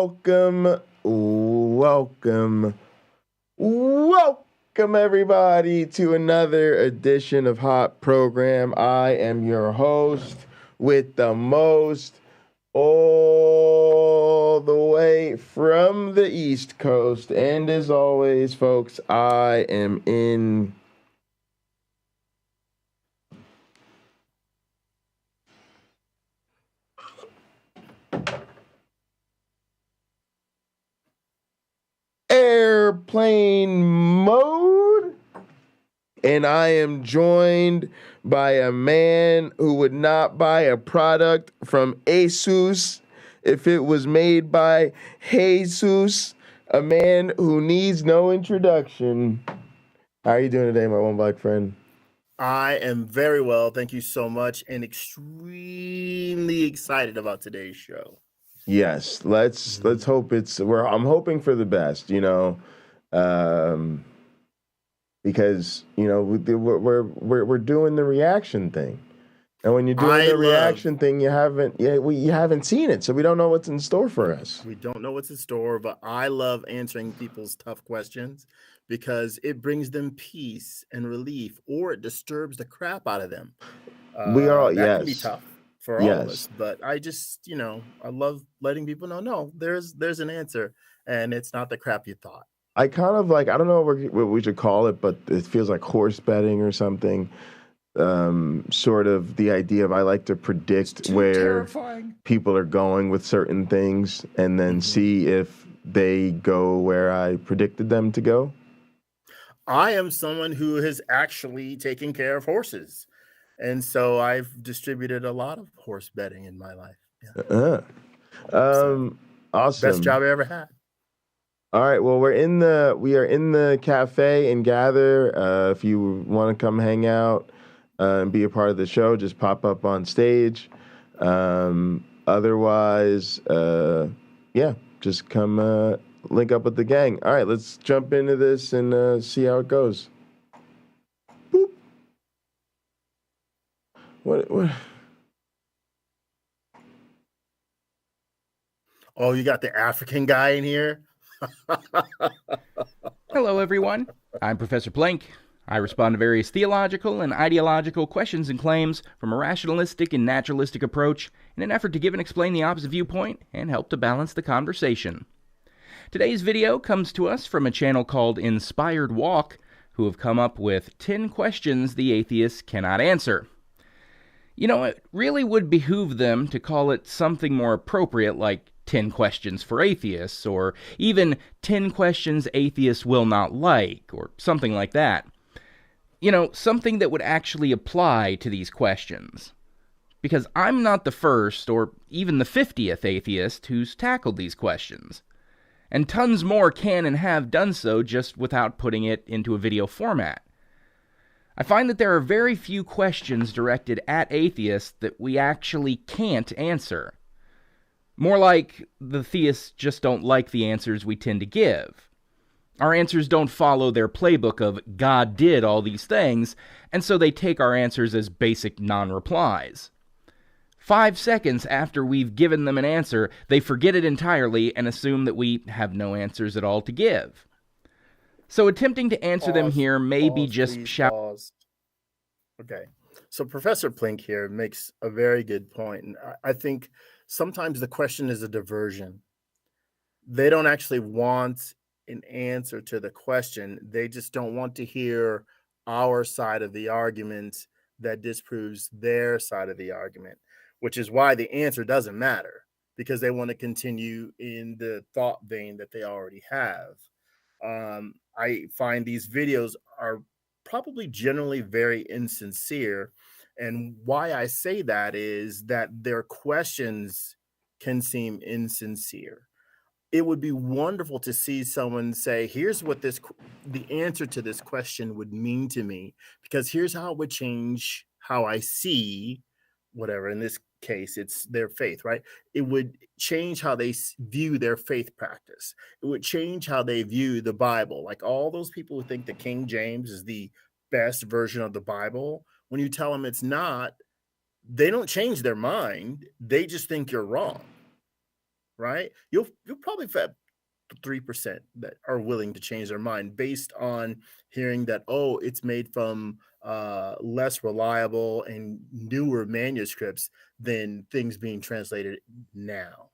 welcome everybody to another edition of Hot Program. I am your host with the most, all the way from the East Coast. And as always, folks, I am in airplane mode, and I am joined by a man who would not buy a product from Asus if it was made by Jesus, a man who needs no introduction. How are you doing today, my one black friend? I am very well, thank you so much, and extremely excited about today's show. Yes, let's hope I'm hoping for the best, because we're doing the reaction thing, and when you're doing the reaction thing, you haven't seen it, so we don't know what's in store for us. We don't know what's in store, but I love answering people's tough questions because it brings them peace and relief, or it disturbs the crap out of them. That can be tough for all of us, but I just, I love letting people know, there's an answer, and it's not the crap you thought. I kind of I don't know what we should call it, but it feels like horse betting or something. Sort of the idea of I like to predict where people are going with certain things and then see if they go where I predicted them to go. I am someone who has actually taken care of horses. And so I've distributed a lot of horse betting in my life. Yeah. Awesome. Best job I ever had. All right. Well, we are in the cafe and gather. If you want to come hang out and be a part of the show, just pop up on stage. Otherwise, just come link up with the gang. All right, let's jump into this and see how it goes. What? Oh, you got the African guy in here? Hello, everyone. I'm Professor Plank. I respond to various theological and ideological questions and claims from a rationalistic and naturalistic approach in an effort to give and explain the opposite viewpoint and help to balance the conversation. Today's video comes to us from a channel called Inspired Walk, who have come up with 10 questions the atheists cannot answer. It really would behoove them to call it something more appropriate, like 10 questions for atheists, or even 10 questions atheists will not like, or something like that. Something that would actually apply to these questions. Because I'm not the first, or even the 50th atheist who's tackled these questions. And tons more can and have done so just without putting it into a video format. I find that there are very few questions directed at atheists that we actually can't answer. More like the theists just don't like the answers we tend to give. Our answers don't follow their playbook of God did all these things, and so they take our answers as basic non-replies. 5 seconds after we've given them an answer, they forget it entirely and assume that we have no answers at all to give. So attempting to answer them here may be just shout. Okay, so Professor Plink here makes a very good point, and I think sometimes the question is a diversion. They don't actually want an answer to the question. They just don't want to hear our side of the argument that disproves their side of the argument, which is why the answer doesn't matter, because they want to continue in the thought vein that they already have. I find these videos are probably generally very insincere. And why I say that is that their questions can seem insincere. It would be wonderful to see someone say, here's what the answer to this question would mean to me, because here's how it would change how I see whatever. In this case, it's their faith, right? It would change how they view their faith practice. It would change how they view the Bible. Like all those people who think the King James is the best version of the Bible, when you tell them it's not, they don't change their mind. They just think you're wrong, right? You'll probably have 3% that are willing to change their mind based on hearing that, oh, it's made from less reliable and newer manuscripts than things being translated now.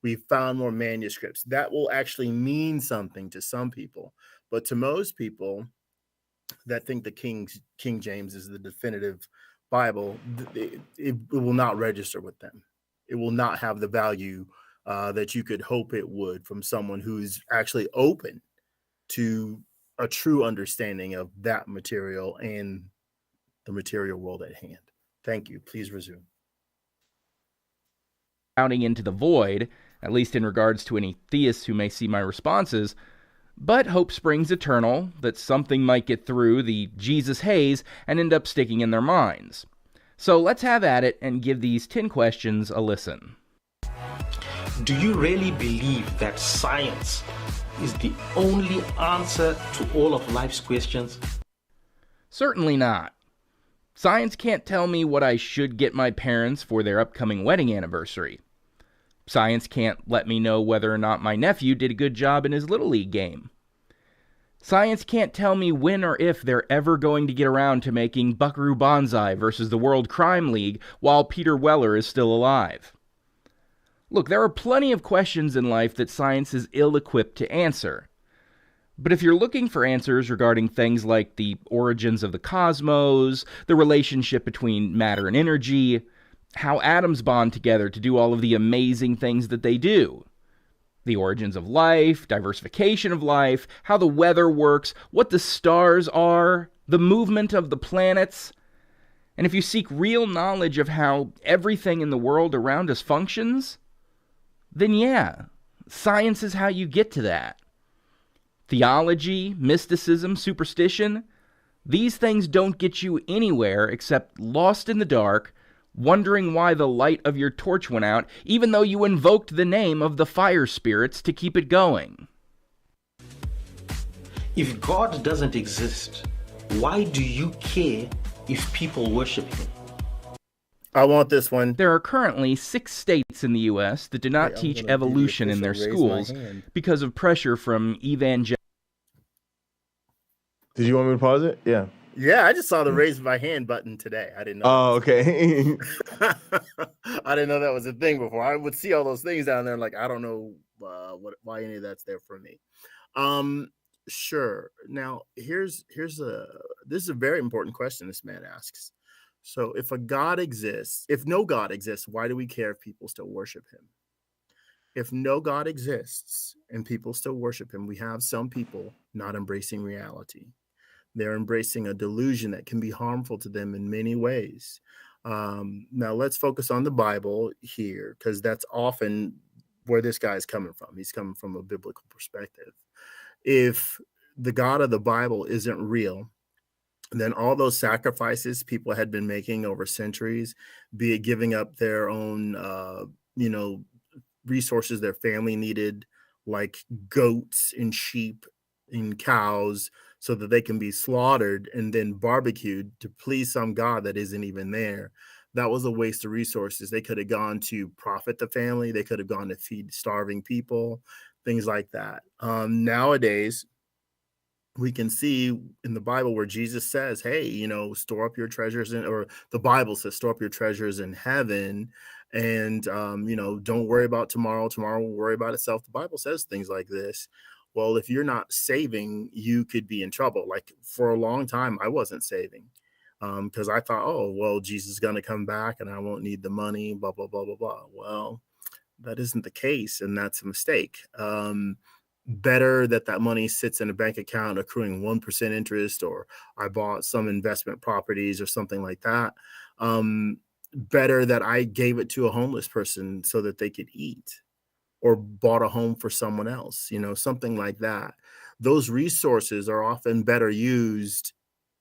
We found more manuscripts. That will actually mean something to some people, but to most people that think the King James is the definitive Bible, it will not register with them. It will not have the value that you could hope it would from someone who's actually open to a true understanding of that material and the material world at hand. Thank you. Please resume. Shouting into the void, at least in regards to any theists who may see my responses, but hope springs eternal that something might get through the Jesus haze and end up sticking in their minds. So let's have at it and give these 10 questions a listen. Do you really believe that science is the only answer to all of life's questions? Certainly not. Science can't tell me what I should get my parents for their upcoming wedding anniversary. Science can't let me know whether or not my nephew did a good job in his Little League game. Science can't tell me when or if they're ever going to get around to making Buckaroo Banzai versus the World Crime League while Peter Weller is still alive. Look, there are plenty of questions in life that science is ill-equipped to answer. But if you're looking for answers regarding things like the origins of the cosmos, the relationship between matter and energy, how atoms bond together to do all of the amazing things that they do, the origins of life, diversification of life, how the weather works, what the stars are, the movement of the planets, and if you seek real knowledge of how everything in the world around us functions, then yeah, science is how you get to that. Theology, mysticism, superstition, these things don't get you anywhere except lost in the dark, wondering why the light of your torch went out, even though you invoked the name of the fire spirits to keep it going. If God doesn't exist, why do you care if people worship him? I want this one. There are currently 6 states in the U.S. that do not teach evolution in their schools because of pressure from evangelical. Did you want me to pause it? Yeah. Yeah, I just saw the raise my hand button today. I didn't know. Oh, okay. I didn't know that was a thing before. I would see all those things down there, and like I don't know why any of that's there for me. Sure. Now this is a very important question this man asks. So if a God exists, if no God exists, why do we care if people still worship him? If no God exists and people still worship him, we have some people not embracing reality. They're embracing a delusion that can be harmful to them in many ways. Now, let's focus on the Bible here, because that's often where this guy is coming from. He's coming from a biblical perspective. If the God of the Bible isn't real, then all those sacrifices people had been making over centuries, be it giving up their own, resources their family needed, like goats and sheep and cows, so that they can be slaughtered and then barbecued to please some God that isn't even there. That was a waste of resources. They could have gone to profit the family. They could have gone to feed starving people, things like that. Nowadays, we can see in the Bible where Jesus says, hey, store up your treasures or the Bible says, store up your treasures in heaven. And, don't worry about tomorrow. Tomorrow will worry about itself. The Bible says things like this. Well, if you're not saving, you could be in trouble. Like for a long time, I wasn't saving because I thought, oh, well, Jesus is going to come back and I won't need the money, blah, blah, blah, blah, blah. Well, that isn't the case. And that's a mistake. Better that money sits in a bank account accruing 1% interest, or I bought some investment properties or something like that. Better that I gave it to a homeless person so that they could eat, or bought a home for someone else, something like that. Those resources are often better used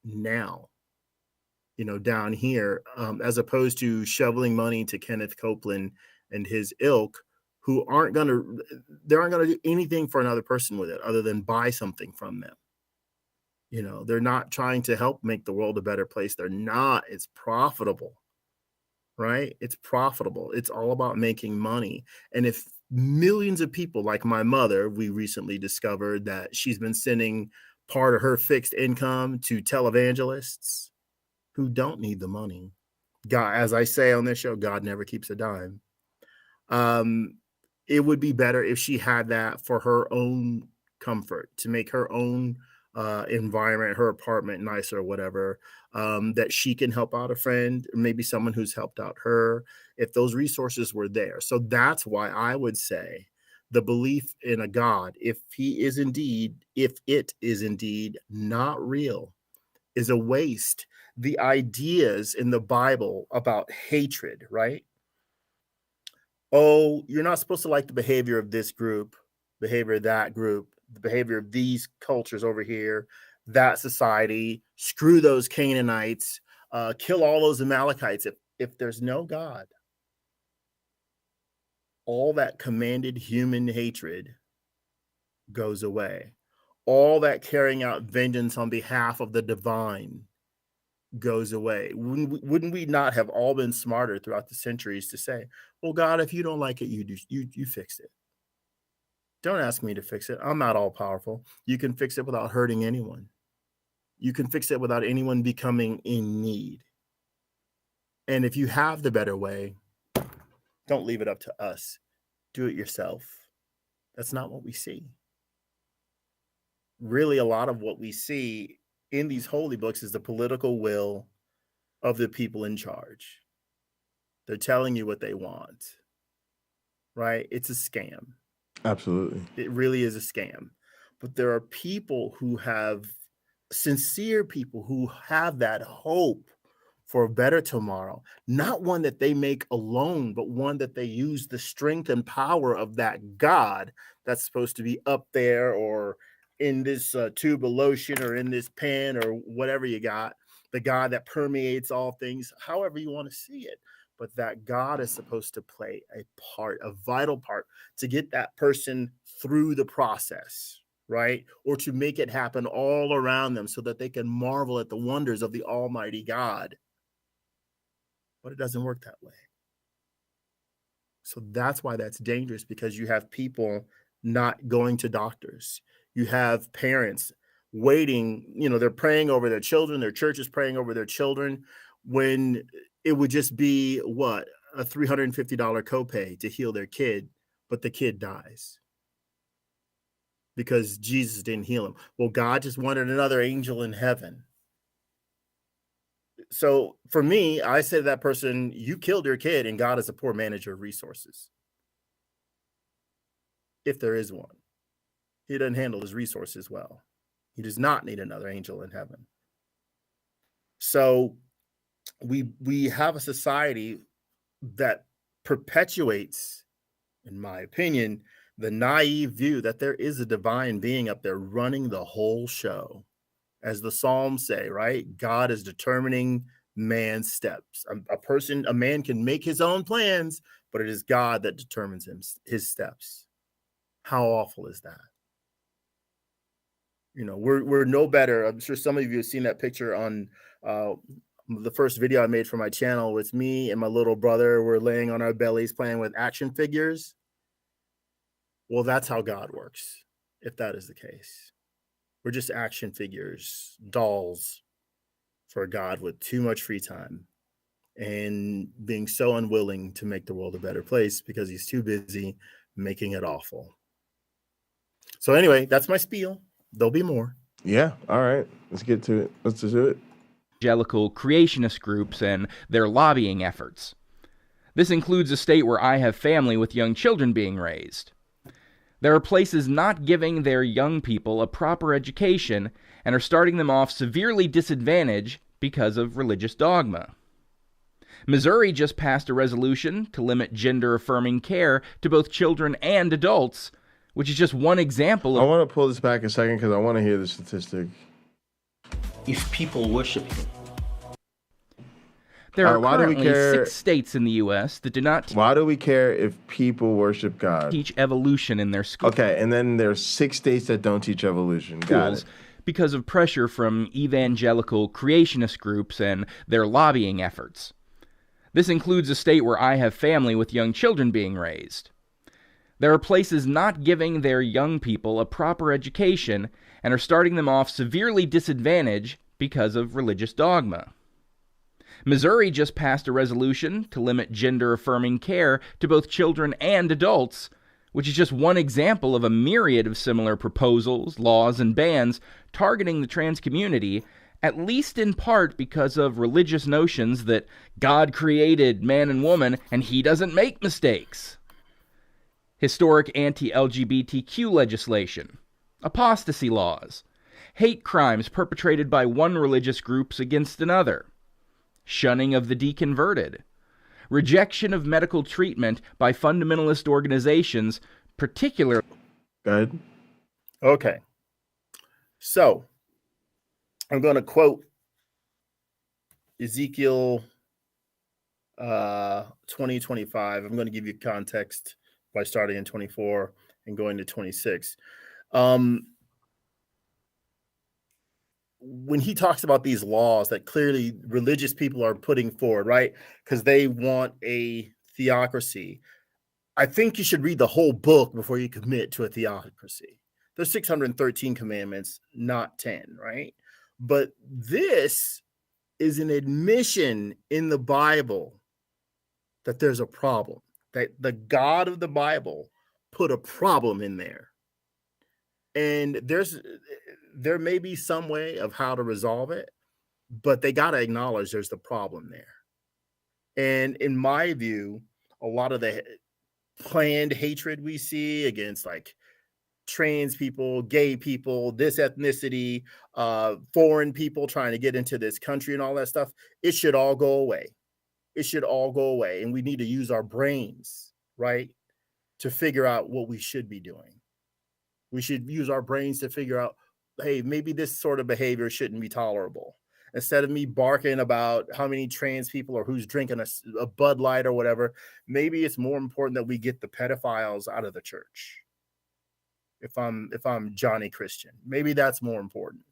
now, down here, as opposed to shoveling money to Kenneth Copeland and his ilk, who aren't going to do anything for another person with it other than buy something from them. They're not trying to help make the world a better place. They're not. It's profitable, right? It's profitable. It's all about making money. And if millions of people, like my mother, we recently discovered that she's been sending part of her fixed income to televangelists who don't need the money. God, as I say on this show, God never keeps a dime. It would be better if she had that for her own comfort, to make her own environment, her apartment nicer or whatever, that she can help out a friend, or maybe someone who's helped out her, if those resources were there. So that's why I would say the belief in a God, if it is indeed not real, is a waste. The ideas in the Bible about hatred, right? Oh, you're not supposed to like the behavior of this group, behavior of that group, the behavior of these cultures over here, that society, screw those Canaanites, kill all those Amalekites. If there's no God, all that commanded human hatred goes away. All that carrying out vengeance on behalf of the divine goes away. Wouldn't we not have all been smarter throughout the centuries to say, well, God, if you don't like it, you fix it. Don't ask me to fix it. I'm not all powerful. You can fix it without hurting anyone. You can fix it without anyone becoming in need. And if you have the better way, don't leave it up to us. Do it yourself. That's not what we see. Really, a lot of what we see in these holy books is the political will of the people in charge. They're telling you what they want, right? It's a scam. Absolutely. It really is a scam. But there are people who have, sincere people who have that hope for a better tomorrow, not one that they make alone, but one that they use the strength and power of that God that's supposed to be up there or in this tube of lotion or in this pen or whatever you got, the God that permeates all things, however you want to see it. But that God is supposed to play a part, a vital part, to get that person through the process, right? Or to make it happen all around them so that they can marvel at the wonders of the Almighty God. But it doesn't work that way. So that's why that's dangerous, because you have people not going to doctors. You have parents waiting, they're praying over their children, their church is praying over their children, when it would just be a $350 copay to heal their kid, but the kid dies because Jesus didn't heal him. Well, God just wanted another angel in heaven. So for me, I say to that person, you killed your kid and God is a poor manager of resources. If there is one. He doesn't handle his resources well. He does not need another angel in heaven. So we have a society that perpetuates, in my opinion, the naive view that there is a divine being up there running the whole show. As the Psalms say, right? God is determining man's steps. A man can make his own plans, but it is God that determines his steps. How awful is that? We're no better. I'm sure some of you have seen that picture on the first video I made for my channel. It's me and my little brother. We're laying on our bellies playing with action figures. Well, that's how God works, if that is the case. We're just action figures, dolls for a God with too much free time and being so unwilling to make the world a better place because he's too busy making it awful. So anyway, that's my spiel. There'll be more. Yeah. All right. Let's get to it. Let's do it. Evangelical creationist groups and their lobbying efforts. This includes a state where I have family with young children being raised. There are places not giving their young people a proper education and are starting them off severely disadvantaged because of religious dogma. Missouri just passed a resolution to limit gender-affirming care to both children and adults, which is just one example of... I want to pull this back a second because I want to hear the statistic. If people worship him. There are why do we currently care? 6 states in the U.S. that do not Why do we care if people worship God? teach evolution in their schools. Okay, and then there's 6 states that don't teach evolution. Got it. Because of pressure from evangelical creationist groups and their lobbying efforts. This includes a state where I have family with young children being raised. There are places not giving their young people a proper education and are starting them off severely disadvantaged because of religious dogma. Missouri just passed a resolution to limit gender-affirming care to both children and adults, which is just one example of a myriad of similar proposals, laws, and bans targeting the trans community, at least in part because of religious notions that God created man and woman and he doesn't make mistakes. Historic anti-LGBTQ legislation, apostasy laws, hate crimes perpetrated by one religious group against another, shunning of the deconverted, rejection of medical treatment by fundamentalist organizations, particularly... Good. Okay. So, I'm going to quote Ezekiel 20:25. I'm going to give you context by starting in 24 and going to 26. When he talks about these laws that clearly religious people are putting forward, right? Because they want a theocracy. I think you should read the whole book before you commit to a theocracy. There's 613 commandments, not 10, right? But this is an admission in the Bible that there's a problem, that the God of the Bible put a problem in there. And there may be some way of how to resolve it, but they got to acknowledge there's the problem there. And in my view, a lot of the planned hatred we see against like trans people, gay people, this ethnicity, foreign people trying to get into this country and all that stuff, it should all go away. It should all go away. And we need to use our brains, right, to figure out what we should be doing. We should use our brains to figure out, hey, maybe this sort of behavior shouldn't be tolerable. Instead of me barking about how many trans people or who's drinking a Bud Light or whatever, maybe it's more important that we get the pedophiles out of the church. If I'm Johnny Christian, maybe that's more important.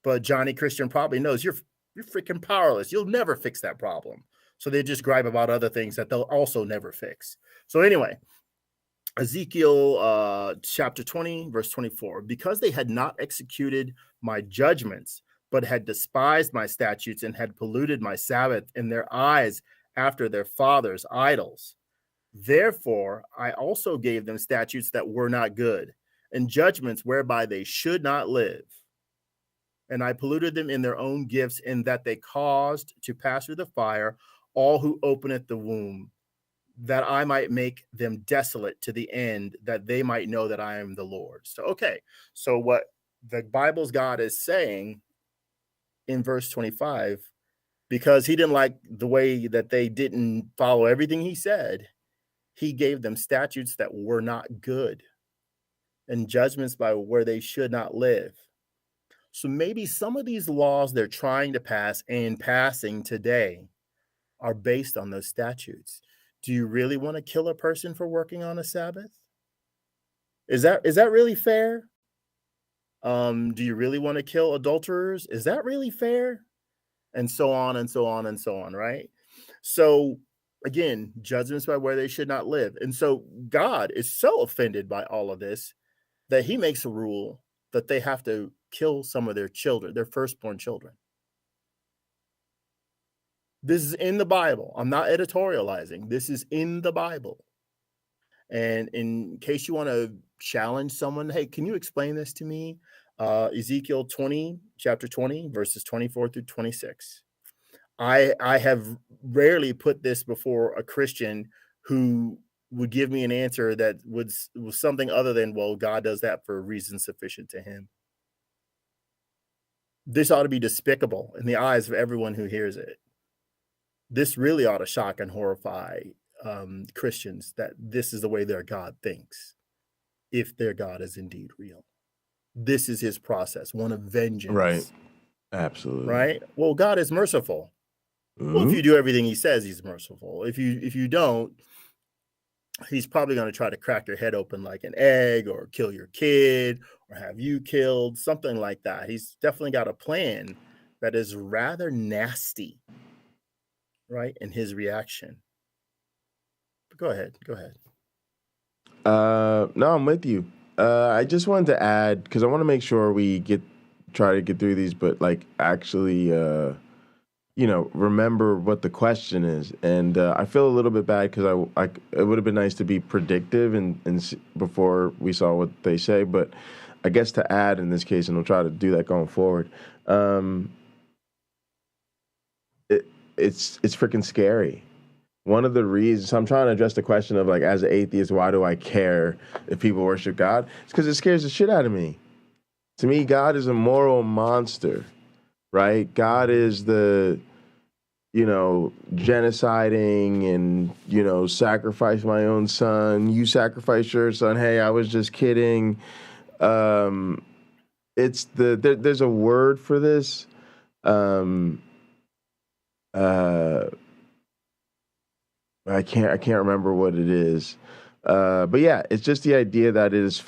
But Johnny Christian probably knows you're freaking powerless. You'll never fix that problem. So they just gripe about other things that they'll also never fix. So anyway, Ezekiel chapter 20, verse 24, because they had not executed my judgments, but had despised my statutes and had polluted my Sabbath in their eyes after their fathers' idols. Therefore, I also gave them statutes that were not good, and judgments whereby they should not live. And I polluted them in their own gifts, in that they caused to pass through the fire all who openeth the womb, that I might make them desolate to the end, that they might know that I am the Lord. So, okay. So what the Bible's God is saying in verse 25, because he didn't like the way that they didn't follow everything he said, he gave them statutes that were not good and judgments by where they should not live. So maybe some of these laws they're trying to pass and passing today are based on those statutes. Do you really want to kill a person for working on a Sabbath? Is that really fair? Do you really want to kill adulterers? Is that really fair? And so on and so on and so on, right? So again, judgments by where they should not live. And so God is so offended by all of this that he makes a rule that they have to kill some of their children, their firstborn children. This is in the Bible. I'm not editorializing. This is in the Bible. And in case you want to challenge someone, hey, can you explain this to me? Ezekiel 20, chapter 20, verses 24 through 26. I have rarely put this before a Christian who would give me an answer that was something other than, well, God does that for a reason sufficient to him. This ought to be despicable in the eyes of everyone who hears it. This really ought to shock and horrify Christians that this is the way their God thinks, if their God is indeed real. This is his process, one of vengeance. Right. Absolutely. Right? Well, God is merciful. Mm-hmm. Well, if you do everything he says, he's merciful. If you don't, he's probably going to try to crack your head open like an egg, or kill your kid, or have you killed, something like that. He's definitely got a plan that is rather nasty, right, in his reaction. But go ahead. No, I'm with you. I just wanted to add, because I want to make sure we try to get through these, but like actually, remember what the question is. And I feel a little bit bad because it would have been nice to be predictive and before we saw what they say. But I guess to add in this case, and we'll try to do that going forward. It's freaking scary. One of the reasons, so I'm trying to address the question of, like, as an atheist, why do I care if people worship God? It's because it scares the shit out of me. To me, God is a moral monster, right? God is the, genociding and, sacrifice my own son. You sacrifice your son. Hey, I was just kidding. There's a word for this. I can't remember what it is. But yeah, it's just the idea that it's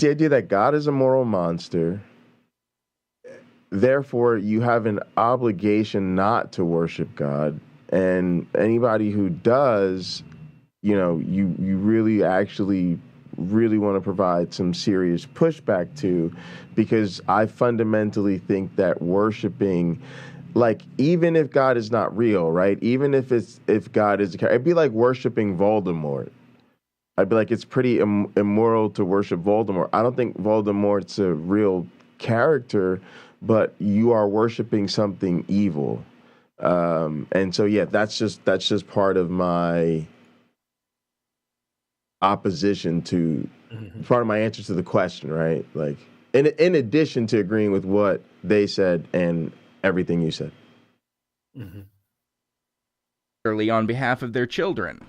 the idea that God is a moral monster. Therefore, you have an obligation not to worship God. And anybody who does, you really actually really want to provide some serious pushback to, because I fundamentally think that worshiping, like, even if God is not real, right? Even if God is, it'd be like worshiping Voldemort. I'd be like, it's pretty immoral to worship Voldemort. I don't think Voldemort's a real character, but you are worshiping something evil. And so, yeah, that's just part of my opposition to, part of my answer to the question, right? Like, in addition to agreeing with what they said and everything you said. On behalf of their children.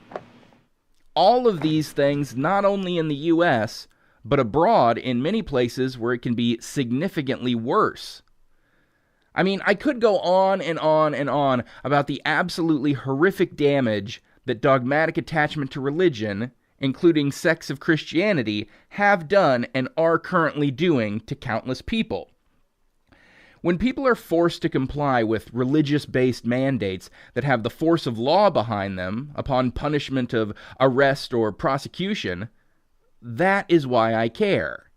All of these things, not only in the U.S., but abroad in many places where it can be significantly worse. I mean, I could go on and on and on about the absolutely horrific damage that dogmatic attachment to religion, including sects of Christianity, have done and are currently doing to countless people. When people are forced to comply with religious-based mandates that have the force of law behind them upon punishment of arrest or prosecution, that is why I care.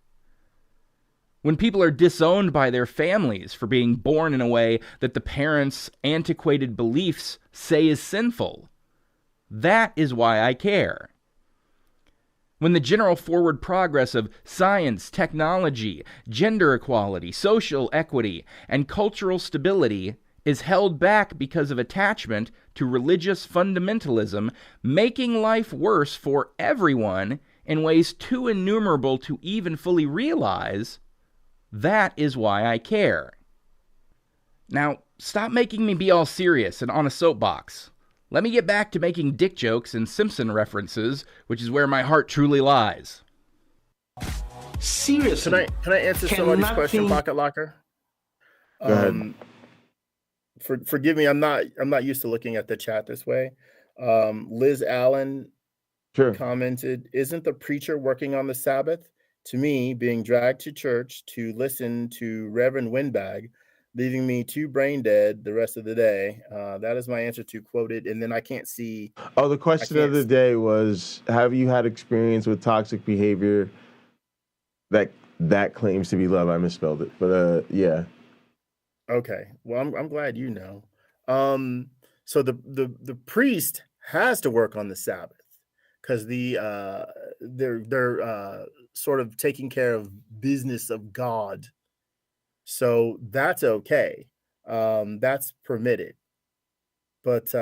When people are disowned by their families for being born in a way that the parents' antiquated beliefs say is sinful, that is why I care. When the general forward progress of science, technology, gender equality, social equity, and cultural stability is held back because of attachment to religious fundamentalism, making life worse for everyone in ways too innumerable to even fully realize, that is why I care. Now, stop making me be all serious and on a soapbox. Let me get back to making dick jokes and Simpson references, which is where my heart truly lies. Seriously. Can I answer somebody's question, Pocket Locker? Go ahead. Forgive me, I'm not used to looking at the chat this way. Liz Allen commented, "Isn't the preacher working on the Sabbath? To me, being dragged to church to listen to Reverend Windbag, leaving me too brain dead the rest of the day." That is my answer to quoted, and then I can't see. Oh, the question of the day was, have you had experience with toxic behavior that claims to be love? I misspelled it, but yeah. Okay, well, I'm glad you know. So the priest has to work on the Sabbath because they're sort of taking care of business of God. So that's okay. That's permitted. But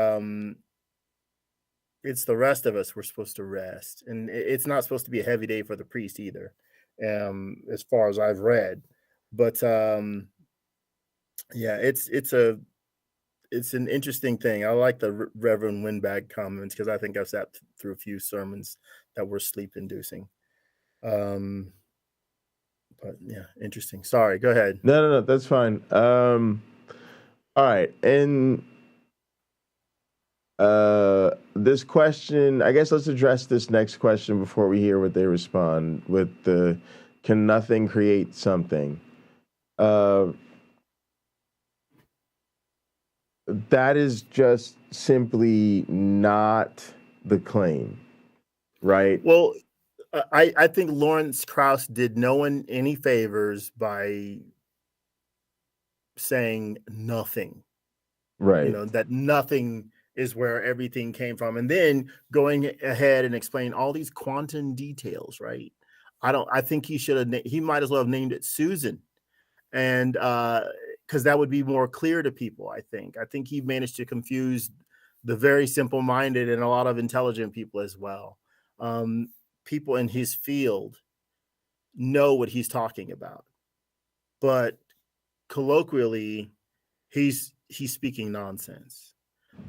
it's the rest of us we're supposed to rest. And it's not supposed to be a heavy day for the priest either, as far as I've read. But yeah, it's an interesting thing. I like the Reverend Windbag comments because I think I've sat through a few sermons that were sleep-inducing. But yeah, interesting. Sorry, go ahead. No, that's fine. All right, and this question, I guess let's address this next question before we hear what they respond with the, can nothing create something? That is just simply not the claim. right? Well, I think Lawrence Krauss did no one any favors by saying nothing. Right. That nothing is where everything came from, and then going ahead and explain all these quantum details, right? I think he might as well have named it Susan, and because that would be more clear to people. I think he managed to confuse the very simple-minded and a lot of intelligent people as well. People in his field know what he's talking about, but colloquially, he's speaking nonsense.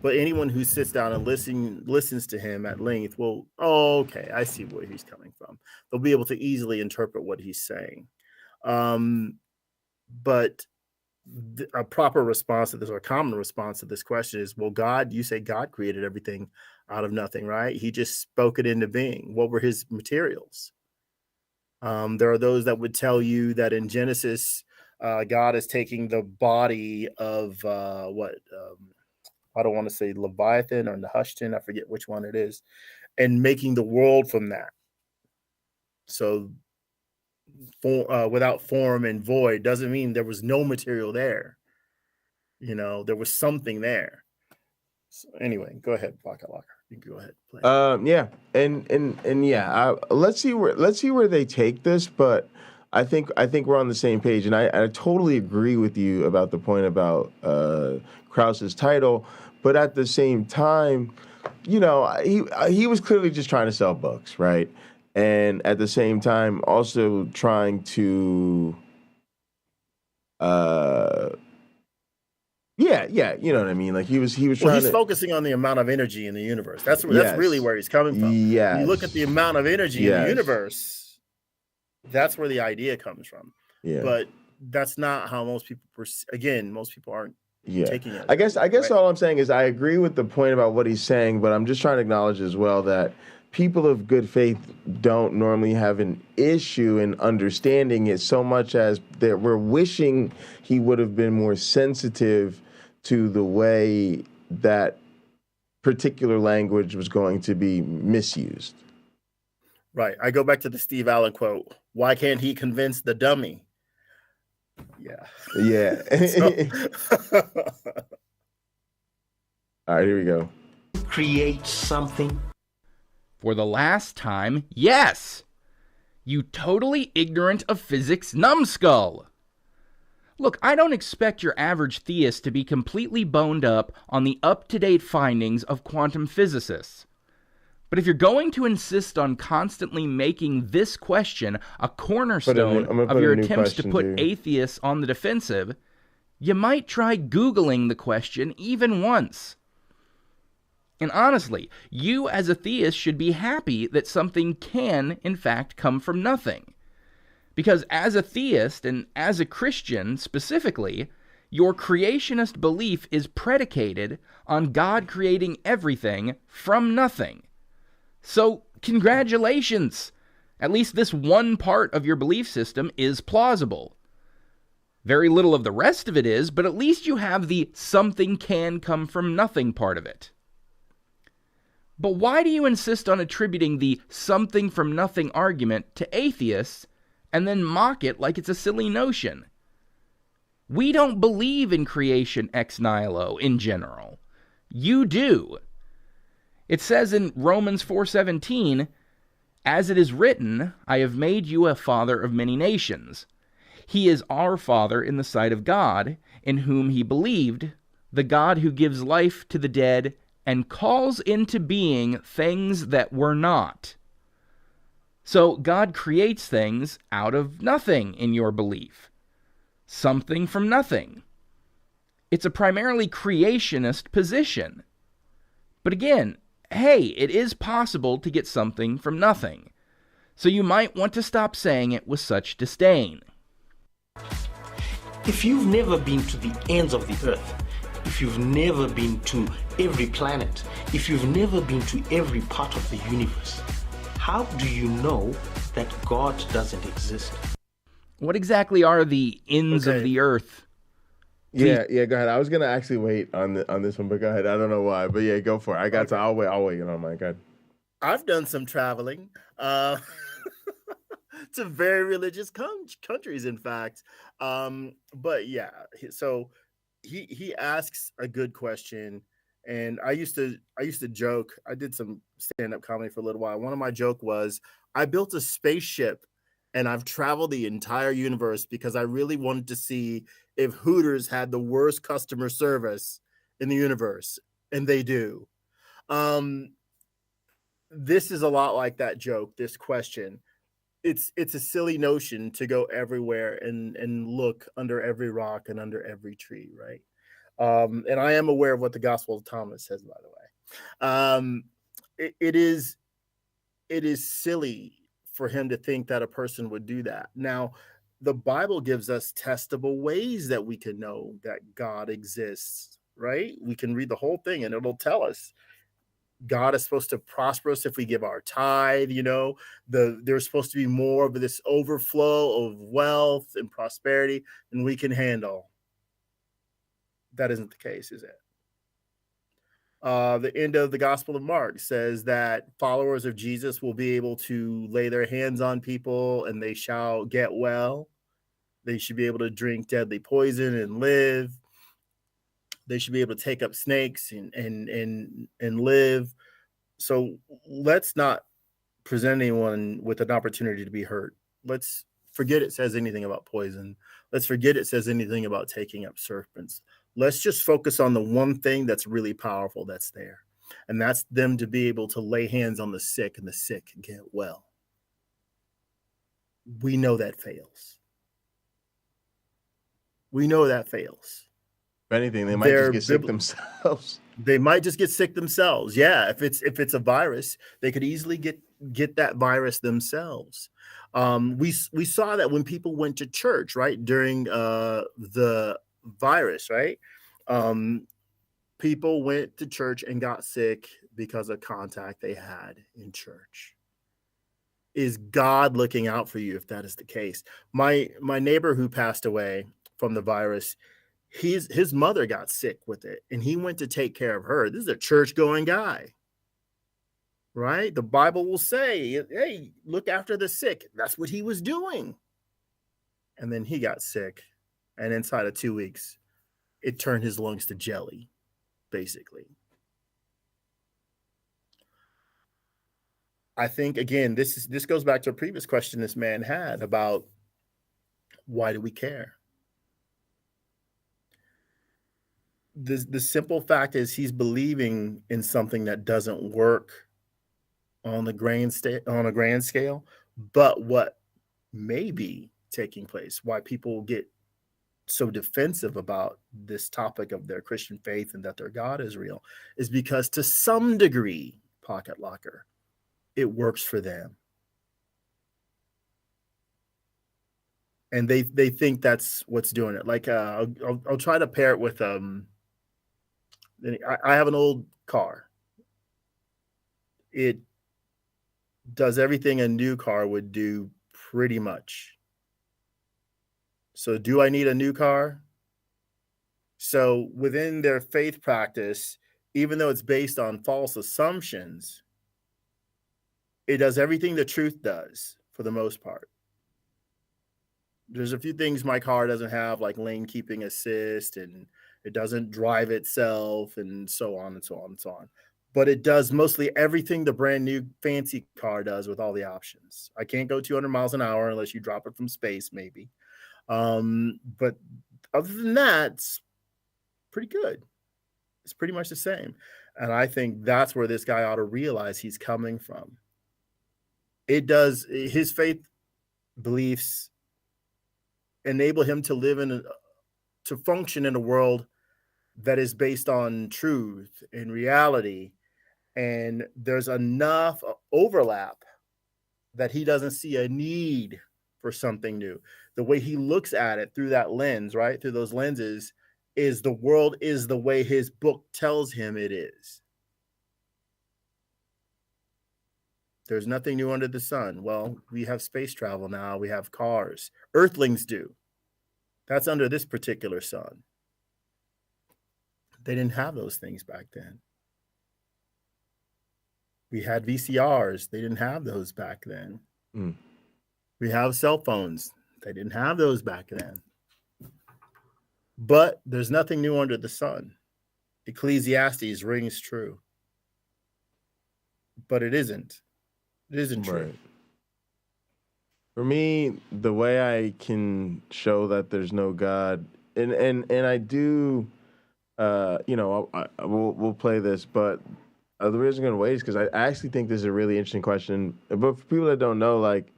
But anyone who sits down and listens to him at length will, okay, I see where he's coming from. They'll be able to easily interpret what he's saying. But a proper response to this, or a common response to this question is, well, you say God created everything out of nothing, right? He just spoke it into being. What were his materials? There are those that would tell you that in Genesis, God is taking the body of I don't want to say Leviathan or Nehushtan, I forget which one it is, and making the world from that. So without form and void doesn't mean there was no material there. There was something there. So anyway, go ahead, Bakalaka. You can go ahead. Play. Yeah, and yeah. Let's see where they take this, but I think we're on the same page, and I totally agree with you about the point about Krauss's title. But at the same time, he was clearly just trying to sell books, right? And at the same time, also trying to, you know what I mean? Like he was trying he's focusing on the amount of energy in the universe. That's really where he's coming from. Yes. When you look at the amount of energy in the universe, that's where the idea comes from. Yeah. But that's not how most people most people aren't taking it. I guess right? All I'm saying is I agree with the point about what he's saying, but I'm just trying to acknowledge as well that people of good faith don't normally have an issue in understanding it so much as that we're wishing he would have been more sensitive to the way that particular language was going to be misused. Right. I go back to the Steve Allen quote. Why can't he convince the dummy? Yeah. Yeah. All right, here we go. Create something. For the last time, yes! You totally ignorant of physics numbskull! Look, I don't expect your average theist to be completely boned up on the up-to-date findings of quantum physicists. But if you're going to insist on constantly making this question a cornerstone of your attempts to put atheists on the defensive, you might try Googling the question even once. And honestly, you as a theist should be happy that something can, in fact, come from nothing. Because as a theist, and as a Christian specifically, your creationist belief is predicated on God creating everything from nothing. So, congratulations! At least this one part of your belief system is plausible. Very little of the rest of it is, but at least you have the something can come from nothing part of it. But why do you insist on attributing the something from nothing argument to atheists and then mock it like it's a silly notion? We don't believe in creation ex nihilo in general. You do. It says in Romans 4:17, "As it is written, I have made you a father of many nations. He is our father in the sight of God, in whom he believed, the God who gives life to the dead and calls into being things that were not." So God creates things out of nothing in your belief. Something from nothing. It's a primarily creationist position. But again, hey, it is possible to get something from nothing. So you might want to stop saying it with such disdain. If you've never been to the ends of the earth, if you've never been to every planet, if you've never been to every part of the universe, how do you know that God doesn't exist? What exactly are the ends of the earth? Yeah, go ahead. I was gonna actually wait on this one, but go ahead. I don't know why, but yeah, go for it. I'll wait on my God. I've done some traveling to very religious countries, in fact. But yeah, so he asks a good question, and I used to joke. I did some stand-up comedy for a little while. One of my joke was I built a spaceship and I've traveled the entire universe because I really wanted to see if Hooters had the worst customer service in the universe, and they do. Um, this is a lot like that joke, this question. It's a silly notion to go everywhere and look under every rock and under every tree, right? And I am aware of what the Gospel of Thomas says, by the way. It is silly for him to think that a person would do that. Now, the Bible gives us testable ways that we can know that God exists, right? We can read the whole thing and it'll tell us God is supposed to prosper us if we give our tithe. There's supposed to be more of this overflow of wealth and prosperity than we can handle. That isn't the case, is it? The end of the Gospel of Mark says that followers of Jesus will be able to lay their hands on people and they shall get well. They should be able to drink deadly poison and live. They should be able to take up snakes and live. So let's not present anyone with an opportunity to be hurt. Let's forget it says anything about poison. Let's forget it says anything about taking up serpents. Let's just focus on the one thing that's really powerful that's there. And that's them to be able to lay hands on the sick and the sick get well. We know that fails. We know that fails. If anything, they might just get sick themselves. They might just get sick themselves. Yeah, if it's a virus, they could easily get that virus themselves. We saw that when people went to church, right, during the virus, right? People went to church and got sick because of contact they had in church. Is God looking out for you if that is the case? My neighbor who passed away from the virus, his mother got sick with it and he went to take care of her. This is a church-going guy, right? The Bible will say, hey, look after the sick. That's what he was doing. And then he got sick. And inside of 2 weeks, it turned his lungs to jelly, basically. I think, again, this goes back to a previous question this man had about why do we care? The simple fact is he's believing in something that doesn't work on a grand scale, but what may be taking place, why people get so defensive about this topic of their Christian faith and that their God is real, is because to some degree, Pocket Locker, it works for them. And they think that's what's doing it. Like I'll try to pair it with I have an old car. It does everything a new car would do pretty much. So do I need a new car? So within their faith practice, even though it's based on false assumptions, it does everything the truth does for the most part. There's a few things my car doesn't have, like lane keeping assist, and it doesn't drive itself, and so on and so on and so on. But it does mostly everything the brand new fancy car does with all the options. I can't go 200 miles an hour unless you drop it from space, maybe. But other than that, it's pretty good. It's pretty much the same. And I think that's where this guy ought to realize he's coming from. It does, his faith beliefs enable him to live to function in a world that is based on truth and reality. And there's enough overlap that he doesn't see a need for something new. The way he looks at it through that lens, right? Through those lenses, is the world is the way his book tells him it is. There's nothing new under the sun. Well, we have space travel now. We have cars. Earthlings do. That's under this particular sun. They didn't have those things back then. We had VCRs. They didn't have those back then. Mm. We have cell phones. They didn't have those back then. But there's nothing new under the sun. Ecclesiastes rings true. But it isn't. It isn't true. Right. For me, the way I can show that there's no God, and I do, we'll play this, but the reason I'm going to wait is because I actually think this is a really interesting question. But for people that don't know, like,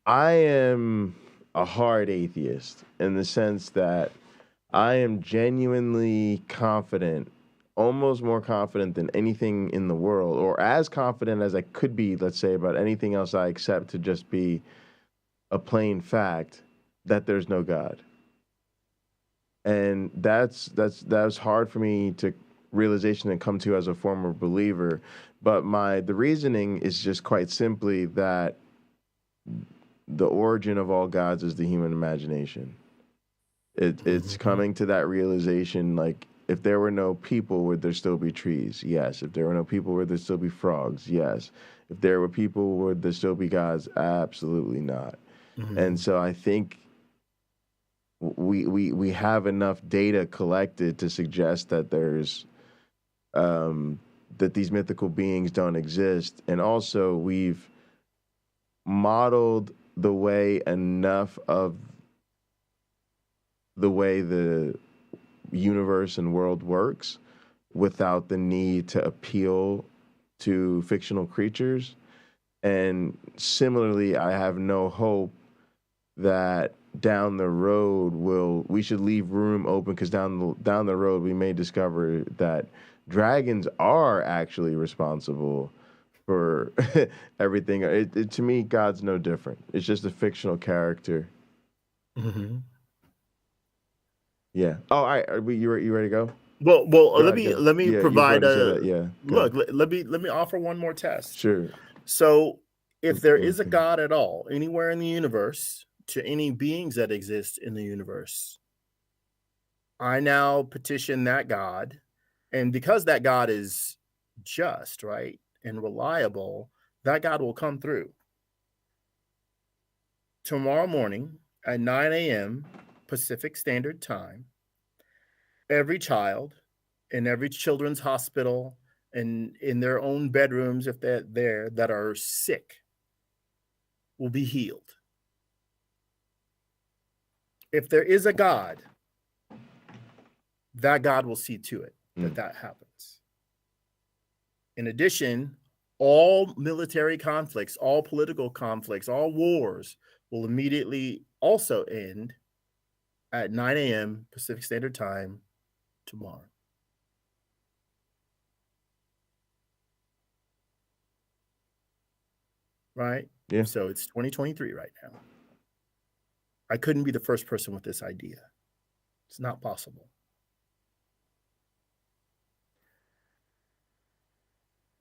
I am a hard atheist in the sense that I am genuinely confident, almost more confident than anything in the world, or as confident as I could be, let's say, about anything else I accept to just be a plain fact, that there's no God. And that's hard for me to realization to come to as a former believer. But the reasoning is just quite simply that the origin of all gods is the human imagination. It's coming to that realization, like, if there were no people, would there still be trees? Yes. If there were no people, would there still be frogs? Yes. If there were people, would there still be gods? Absolutely not. Mm-hmm. And so I think we have enough data collected to suggest that there's that these mythical beings don't exist, and also we've modeled the way enough of the way the universe and world works without the need to appeal to fictional creatures. And similarly, I have no hope that down the road we should leave room open, because down the road we may discover that dragons are actually responsible for everything. To me, God's no different. It's just a fictional character. Mm-hmm. Yeah. Oh, all right. You ready to go? Well. Let me provide a look. Ahead. Let me offer one more test. Sure. So, if there is a God at all anywhere in the universe, to any beings that exist in the universe, I now petition that God, and because that God is just, right, and reliable, that God will come through. Tomorrow morning at 9 a.m. Pacific Standard Time, every child in every children's hospital and in their own bedrooms, if they're there, that are sick, will be healed. If there is a God, that God will see to it that happens. In addition, all military conflicts, all political conflicts, all wars will immediately also end at 9 a.m. Pacific Standard Time tomorrow. Right? Yeah. So it's 2023 right now. I couldn't be the first person with this idea. It's not possible.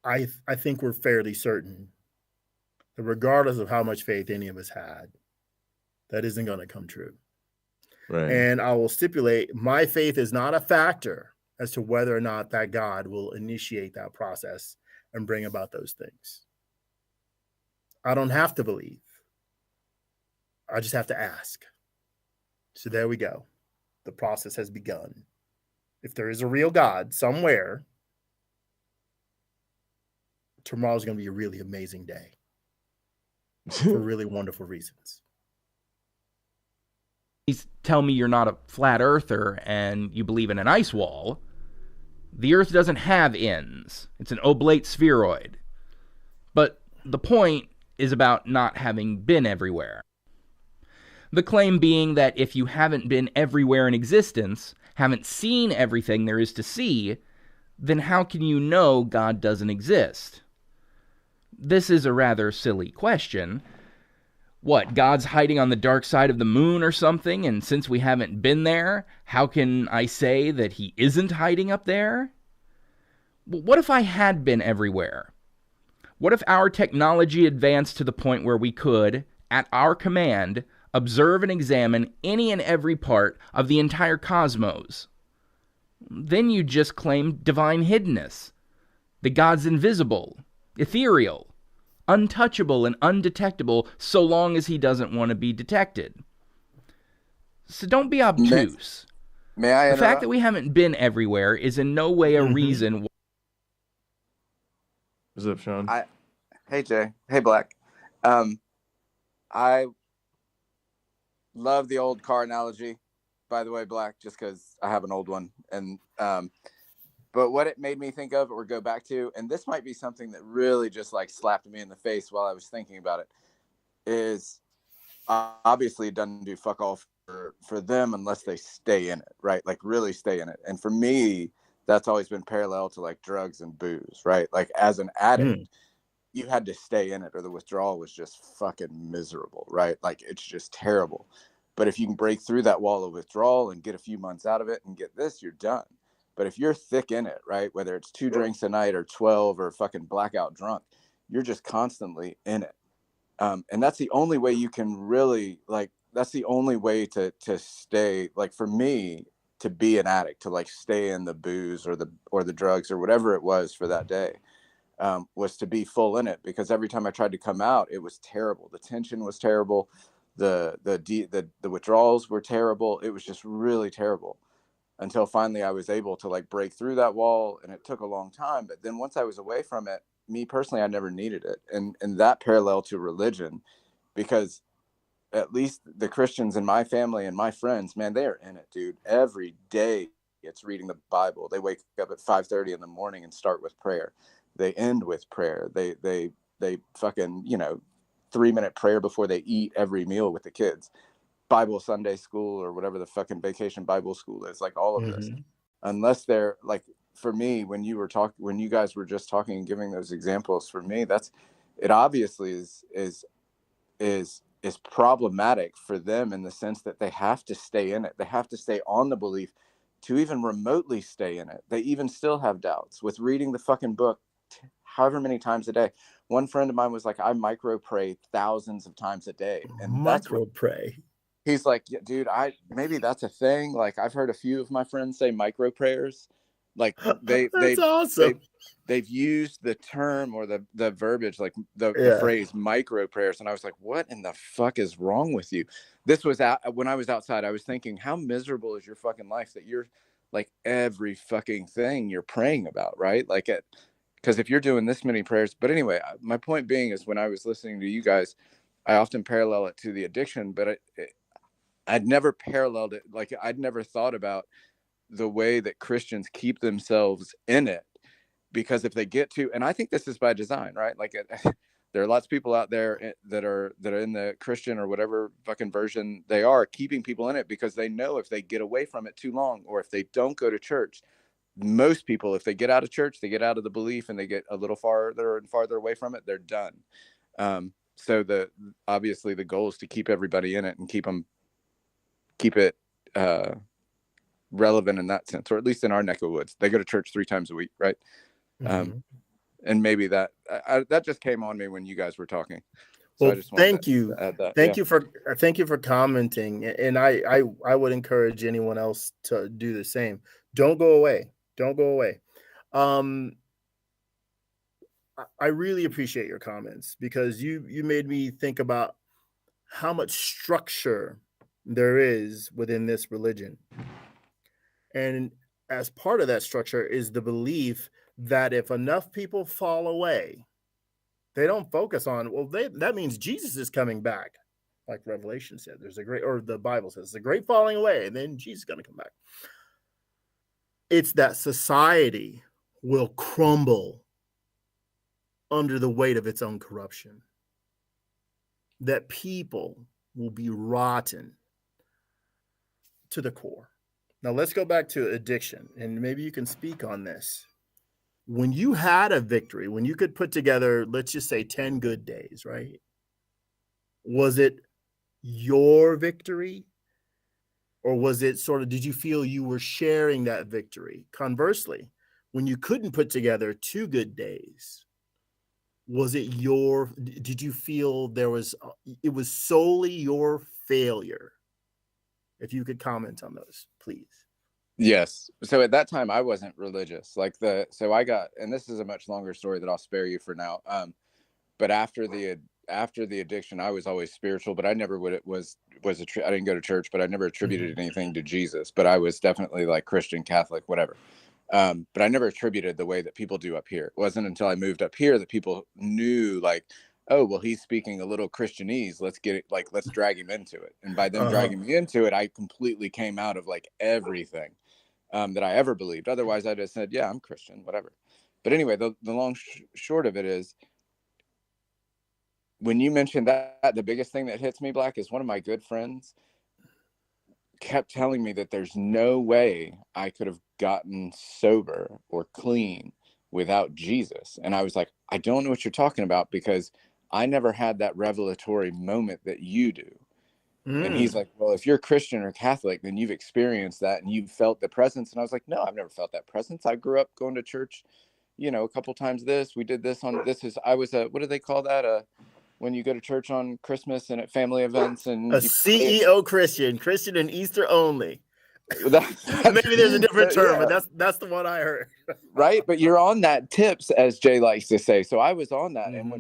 I think we're fairly certain that regardless of how much faith any of us had, that isn't going to come true. Right. And I will stipulate, my faith is not a factor as to whether or not that God will initiate that process and bring about those things. I don't have to believe. I just have to ask. So there we go. The process has begun. If there is a real God somewhere, tomorrow's going to be a really amazing day for really wonderful reasons. Please tell me you're not a flat earther and you believe in an ice wall. The Earth doesn't have ends. It's an oblate spheroid. But the point is about not having been everywhere. The claim being that if you haven't been everywhere in existence, haven't seen everything there is to see, then how can you know God doesn't exist? This is a rather silly question. What, God's hiding on the dark side of the moon or something, and since we haven't been there, how can I say that he isn't hiding up there? What if I had been everywhere? What if our technology advanced to the point where we could, at our command, observe and examine any and every part of the entire cosmos? Then you just claim divine hiddenness. The God's invisible. ethereal, untouchable, and undetectable so long as he doesn't want to be detected. So don't be obtuse. May I The interrupt? fact that we haven't been everywhere is in no way a reason. What's up, Sean? Hey, Jay. Hey, Black. I love the old car analogy, by the way, Black, just because I have an old one. And but what it made me think of or go back to, and this might be something that really just like slapped me in the face while I was thinking about it, is obviously it doesn't do fuck all for them unless they stay in it, right? Like really stay in it. And for me, that's always been parallel to like drugs and booze, right? Like as an addict, you had to stay in it or the withdrawal was just fucking miserable, right? Like it's just terrible. But if you can break through that wall of withdrawal and get a few months out of it and get this, you're done. But if you're thick in it, right, whether it's 2 drinks a night or 12 or fucking blackout drunk, you're just constantly in it. And that's the only way you can really, like, that's the only way to stay, like, for me, to be an addict, to like stay in the booze or the drugs or whatever it was for that day, was to be full in it. Because every time I tried to come out, it was terrible. The tension was terrible. The withdrawals were terrible. It was just really terrible. Until finally I was able to like break through that wall, and it took a long time. But then once I was away from it, me personally, I never needed it. And that parallel to religion, because at least the Christians in my family and my friends, man, they are in it, dude. Every day it's reading the Bible. They wake up at 5:30 in the morning and start with prayer. They end with prayer. They fucking, 3-minute prayer before they eat every meal with the kids. Bible Sunday school or whatever the fucking vacation Bible school is, like all of this. Unless they're like, for me, when you guys were just talking and giving those examples, for me, it obviously is problematic for them in the sense that they have to stay in it. They have to stay on the belief to even remotely stay in it. They even still have doubts with reading the fucking book however many times a day. One friend of mine was like, I micro pray thousands of times a day. And Micro pray. He's like, yeah, dude, maybe that's a thing. Like I've heard a few of my friends say micro prayers. Like that's awesome. They've used the term or the verbiage, like the phrase micro prayers. And I was like, what in the fuck is wrong with you? This was when I was outside, I was thinking, how miserable is your fucking life that you're like every fucking thing you're praying about, right? Like because if you're doing this many prayers, but anyway, my point being is when I was listening to you guys, I often parallel it to the addiction, but I'd never paralleled it. Like I'd never thought about the way that Christians keep themselves in it, because if they get to, and I think this is by design, right? Like there are lots of people out there that are in the Christian or whatever fucking version they are, keeping people in it because they know if they get away from it too long, or if they don't go to church, most people, if they get out of church, they get out of the belief and they get a little farther and farther away from it, they're done. So obviously the goal is to keep everybody in it and keep it relevant in that sense, or at least in our neck of the woods. They go to church 3 times a week, right? And maybe that just came on me when you guys were talking. So well, I just thank you. Thank you for commenting. And I would encourage anyone else to do the same. Don't go away. Don't go away. I really appreciate your comments, because you made me think about how much structure there is within this religion. And as part of that structure is the belief that if enough people fall away, they don't focus on, that means Jesus is coming back. Like Revelation said, the Bible says, the great falling away, and then Jesus is going to come back. It's that society will crumble under the weight of its own corruption. That people will be rotten to the core. Now let's go back to addiction, and maybe you can speak on this. When you had a victory, when you could put together, let's just say 10 good days, right? Was it your victory? Or was it sort of, did you feel you were sharing that victory? Conversely, when you couldn't put together 2 good days, did you feel it was solely your failure? If you could comment on those, please. Yes. So at that time I wasn't religious. So I got, and this is a much longer story that I'll spare you for now. But after the addiction, I was always spiritual, but I never I didn't go to church, but I never attributed anything to Jesus, but I was definitely like Christian, Catholic, whatever. But I never attributed the way that people do up here. It wasn't until I moved up here that people knew, like, oh, well, he's speaking a little Christianese. Let's drag him into it. And by them dragging me into it, I completely came out of like everything that I ever believed. Otherwise, I just said, yeah, I'm Christian, whatever. But anyway, the long short of it is, when you mentioned that, the biggest thing that hits me, Black, is one of my good friends kept telling me that there's no way I could have gotten sober or clean without Jesus. And I was like, I don't know what you're talking about, because I never had that revelatory moment that you do. And he's like, well, if you're Christian or Catholic, then you've experienced that and you've felt the presence. And I was like, no, I've never felt that presence. I grew up going to church, a couple times we did this I was what do they call that? When you go to church on Christmas and at family events, and a CEO Christian and Easter only. Maybe there's a different term, but that's the one I heard. Right. But you're on that tips, as Jay likes to say. So I was on that. And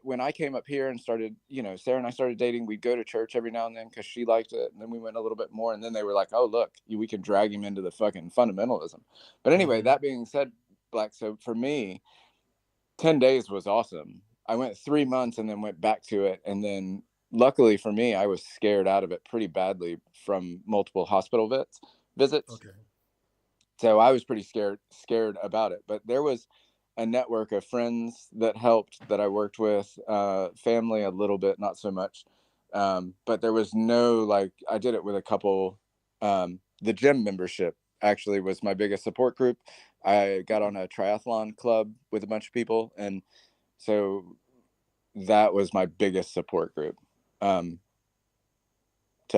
when I came up here and started, Sarah and I started dating, we'd go to church every now and then because she liked it. And then we went a little bit more. And then they were like, oh, look, we can drag him into the fucking fundamentalism. But anyway, that being said, Black, so for me, 10 days was awesome. I went 3 months and then went back to it. And then luckily for me, I was scared out of it pretty badly from multiple hospital visits. Okay. So I was pretty scared about it. But there was a network of friends that helped, that I worked with, family a little bit, not so much. But there was no, I did it with a couple. The gym membership actually was my biggest support group. I got on a triathlon club with a bunch of people. And so that was my biggest support group, to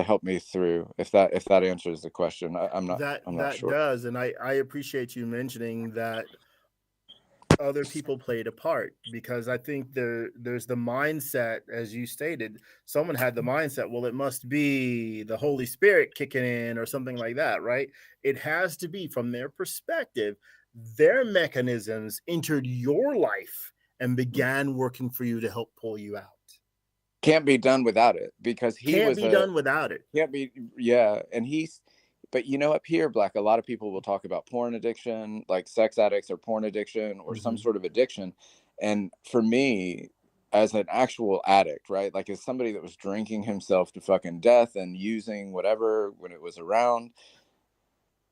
help me through. If that answers the question, I'm not sure. That does. And I appreciate you mentioning that other people played a part, because I think there's the mindset, as you stated, someone had the mindset, well, it must be the Holy Spirit kicking in or something like that, right? It has to be, from their perspective, their mechanisms entered your life and began working for you to help pull you out. Can't be done without it, because done without it. Can't be. Yeah. And but up here, Black, a lot of people will talk about porn addiction, like sex addicts or porn addiction or some sort of addiction. And for me, as an actual addict, right? Like as somebody that was drinking himself to fucking death and using whatever when it was around,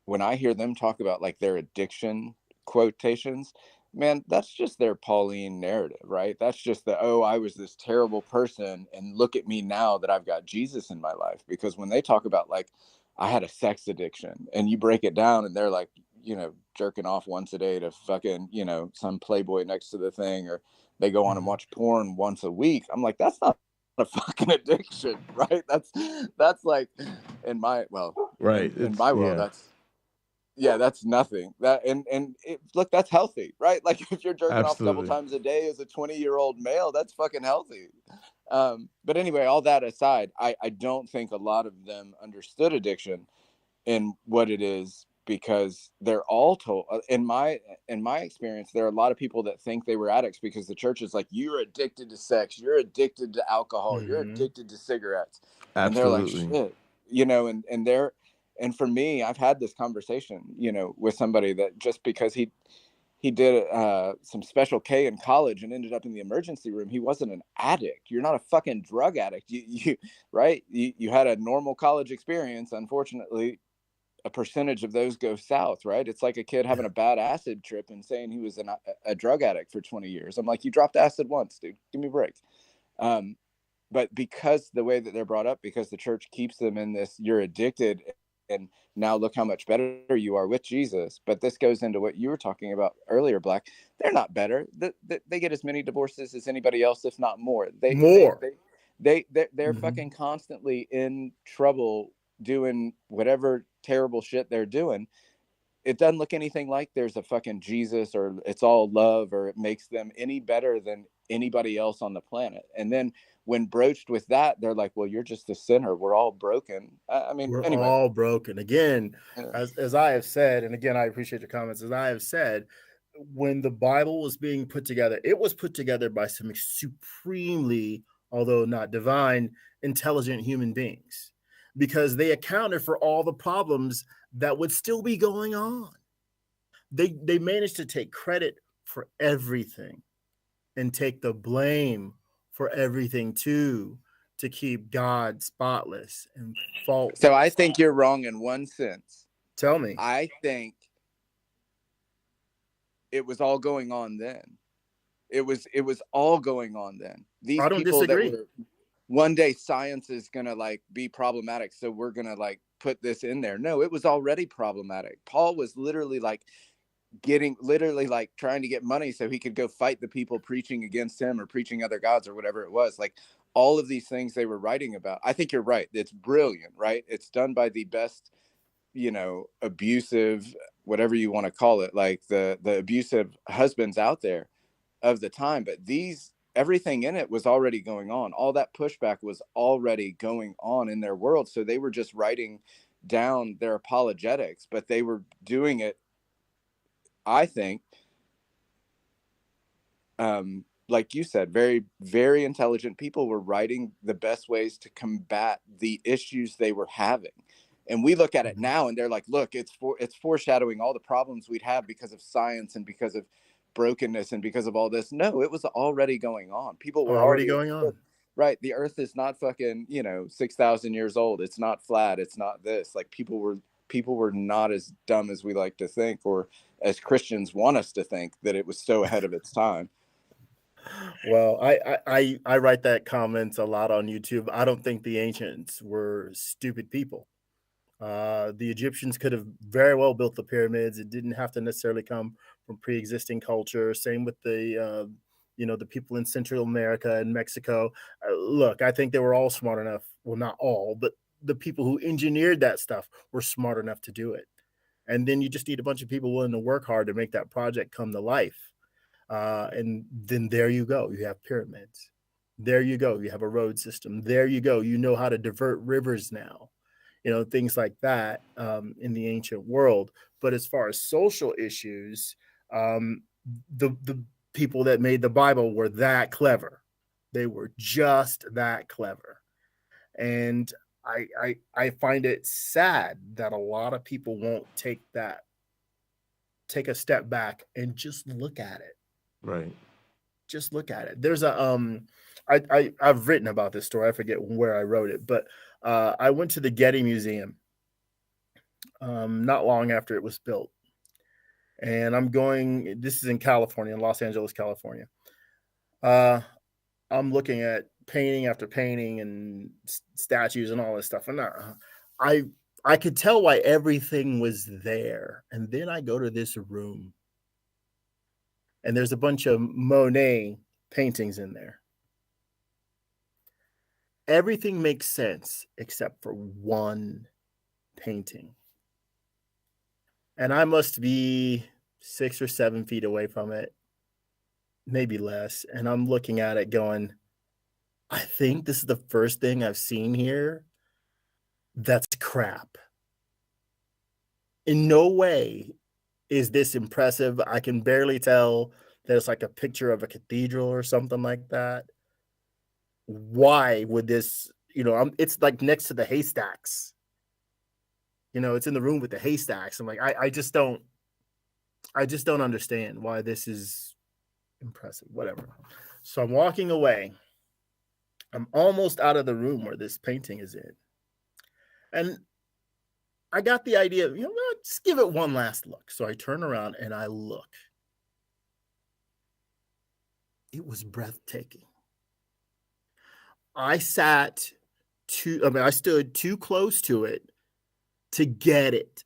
when I hear them talk about like their addiction quotations, man, that's just their Pauline narrative, right? That's just I was this terrible person and look at me now that I've got Jesus in my life. Because when they talk about like, I had a sex addiction, and you break it down and they're like, jerking off once a day to fucking, some Playboy next to the thing, or they go on and watch porn once a week. I'm like, that's not a fucking addiction, right? That's like in my world, that's nothing. Look, that's healthy, right? Like if you're jerking off a couple times a day as a 20-year-old male, that's fucking healthy. But anyway, all that aside, I don't think a lot of them understood addiction and what it is, because they're all told, in my experience, there are a lot of people that think they were addicts because the church is like, you're addicted to sex, you're addicted to alcohol, you're addicted to cigarettes. Absolutely. And they're like, shit, and for me, I've had this conversation, with somebody that just because he did some special K in college and ended up in the emergency room, he wasn't an addict. You're not a fucking drug addict. You right? You had a normal college experience. Unfortunately, a percentage of those go south, right? It's like a kid having a bad acid trip and saying he was a drug addict for 20 years. I'm like, you dropped acid once, dude. Give me a break. But because the way that they're brought up, because the church keeps them in this, you're addicted, and now look how much better you are with Jesus. But this goes into what you were talking about earlier, Black. They're not better. They get as many divorces as anybody else, if not more. They're fucking constantly in trouble doing whatever terrible shit they're doing. It doesn't look anything like there's a fucking Jesus, or it's all love, or it makes them any better than anybody else on the planet. And then when broached with that, they're like, well, you're just a sinner. We're all broken. I mean, we're anyway. all broken. Again, Yeah. as I have said, and again, I appreciate your comments. As I have said, when the Bible was being put together, it was put together by some supremely, although not divine, intelligent human beings, because they accounted for all the problems that would still be going on. They managed to take credit for everything and take the blame for everything too, to keep God spotless and faultless. So I think you're wrong in one sense. Tell me. I think it was all going on then. It was all going on then. These I don't people disagree. that were, one day science is gonna like be problematic, so we're gonna like put this in there. No, it was already problematic. Paul was literally like trying to get money so he could go fight the people preaching against him or preaching other gods or whatever it was. Like all of these things they were writing about. I think you're right. It's brilliant, right? It's done by the best, abusive, whatever you want to call it, like the abusive husbands out there of the time. But everything in it was already going on. All that pushback was already going on in their world. So they were just writing down their apologetics, but they were doing it, I think, like you said, very, very intelligent people were writing the best ways to combat the issues they were having. And we look at it now and they're like, look, it's foreshadowing all the problems we'd have because of science and because of brokenness and because of all this. No, it was already going on. People were already going on. Right. The earth is not fucking, 6,000 years old. It's not flat. It's not this. Like people were not as dumb as we like to think, or as Christians want us to think, that it was so ahead of its time. Well, I write that comments a lot on YouTube. I don't think the ancients were stupid people. The Egyptians could have very well built the pyramids. It didn't have to necessarily come from pre-existing culture. Same with the the people in Central America and Mexico. Look, I think they were all smart enough. Well, not all, but the people who engineered that stuff were smart enough to do it. And then you just need a bunch of people willing to work hard to make that project come to life. And then there you go. You have pyramids. There you go. You have a road system. There you go. You know how to divert rivers now. Things like that in the ancient world. But as far as social issues, the people that made the Bible were that clever. They were just that clever. And I find it sad that a lot of people won't take a step back and just look at it. Right. Just look at it. There's I've written about this story. I forget where I wrote it, but I went to the Getty Museum not long after it was built. And this is in California, in Los Angeles, California. I'm looking at painting after painting and statues and all this stuff. And I could tell why everything was there. And then I go to this room and there's a bunch of Monet paintings in there. Everything makes sense except for one painting. And I must be 6 or 7 feet away from it, maybe less. And I'm looking at it going, I think this is the first thing I've seen here that's crap. In no way is this impressive. I can barely tell that it's like a picture of a cathedral or something like that. Why would this, it's like next to the haystacks. It's in the room with the haystacks. I'm like, I just don't understand why this is impressive, whatever. So I'm walking away. I'm almost out of the room where this painting is in. And I got the idea, just give it one last look. So I turn around and I look. It was breathtaking. I stood too close to it to get it.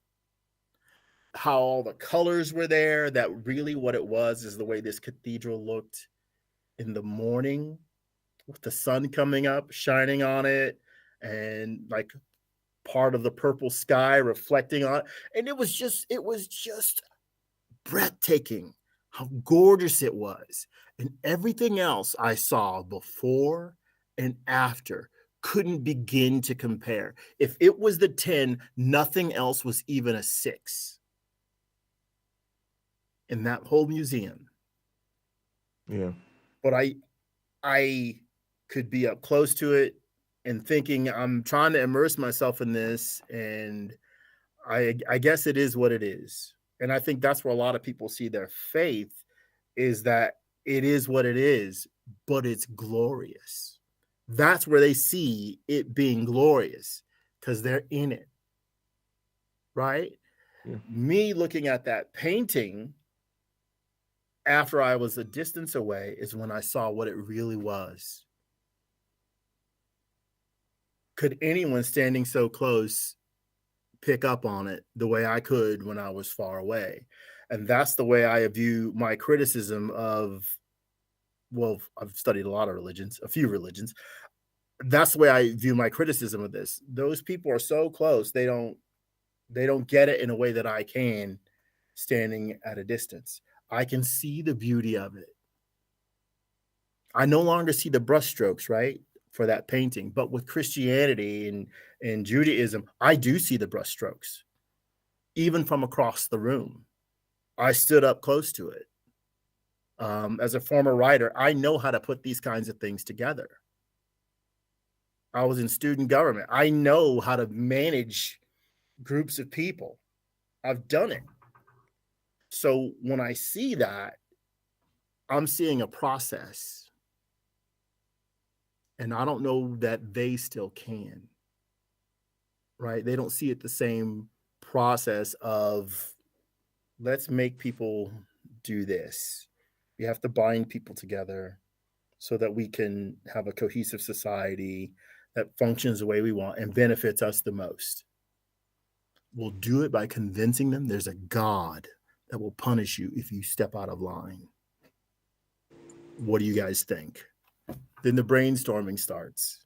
How all the colors were there, that really what it was is the way this cathedral looked in the morning with the sun coming up, shining on it, and like part of the purple sky reflecting on it. And it was just breathtaking. how gorgeous it was. And everything else I saw before and after couldn't begin to compare. If it was the 10, nothing else was even a 6 in that whole museum. Yeah. But I could be up close to it and thinking I'm trying to immerse myself in this, and I guess it is what it is. And I think that's where a lot of people see their faith, is that it is what it is, but it's glorious. That's where they see it being glorious, because they're in it, right? Yeah. Me looking at that painting after I was a distance away is when I saw what it really was. Could anyone standing so close pick up on it the way I could when I was far away? And that's the way I view my criticism of, well, I've studied a lot of religions, a few religions. That's the way I view my criticism of this. Those people are so close, they don't get it in a way that I can, standing at a distance. I can see the beauty of it. I no longer see the brushstrokes, right, for that painting. But with Christianity and Judaism, I do see the brushstrokes, even from across the room. I stood up close to it. As a former writer, I know how to put these kinds of things together. I was in student government. I know how to manage groups of people. I've done it. So when I see that, I'm seeing a process. And I don't know that they still can, right? They don't see it the same process of, let's make people do this. We have to bind people together so that we can have a cohesive society that functions the way we want and benefits us the most. We'll do it by convincing them there's a God that will punish you if you step out of line. What do you guys think? Then the brainstorming starts.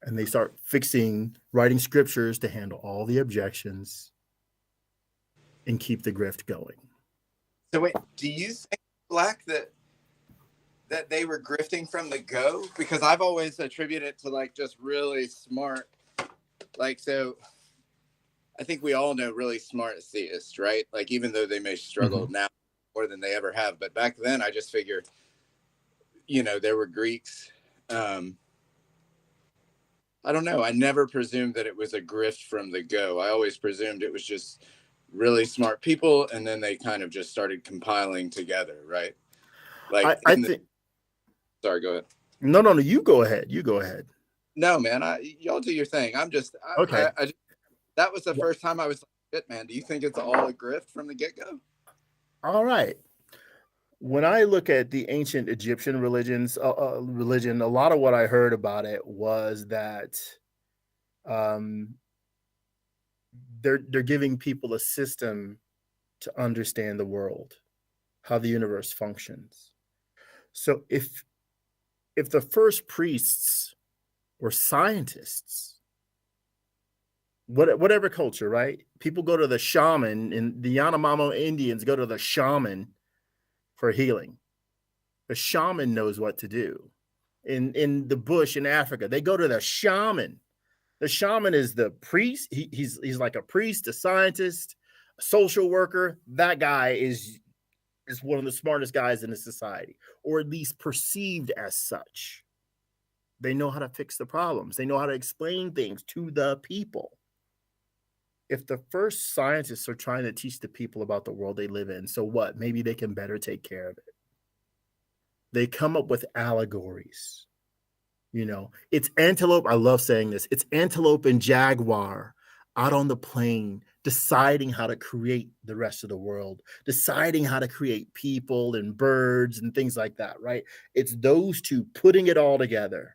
And they start writing scriptures to handle all the objections and keep the grift going. So wait, do you think, Black, that they were grifting from the go? Because I've always attributed it to like just really smart, like, so I think we all know really smart theists, right? Like, even though they may struggle now more than they ever have, but back then I just figured, you know, there were Greeks. I don't know. I never presumed that it was a grift from the go. I always presumed it was just really smart people, and then they kind of just started compiling together, right? Like, I think. Sorry, go ahead. No, you go ahead. You go ahead. No, man, y'all do your thing. Okay. That was the first time I was like, shit, man, do you think it's all a grift from the get-go? All right. When I look at the ancient Egyptian religion, a lot of what I heard about it was that they're giving people a system to understand the world, how the universe functions. So if the first priests were scientists, whatever culture, right? People go to the shaman, and the Yanomamo Indians go to the shaman for healing. The shaman knows what to do. In the bush in Africa, they go to the shaman. The shaman is the priest. He's like a priest, a scientist, a social worker. That guy is one of the smartest guys in the society, or at least perceived as such. They know how to fix the problems. They know how to explain things to the people. If the first scientists are trying to teach the people about the world they live in, so what? Maybe they can better take care of it. They come up with allegories. You know, it's antelope. I love saying this. It's antelope and jaguar out on the plain, deciding how to create the rest of the world, deciding how to create people and birds and things like that, right? It's those two putting it all together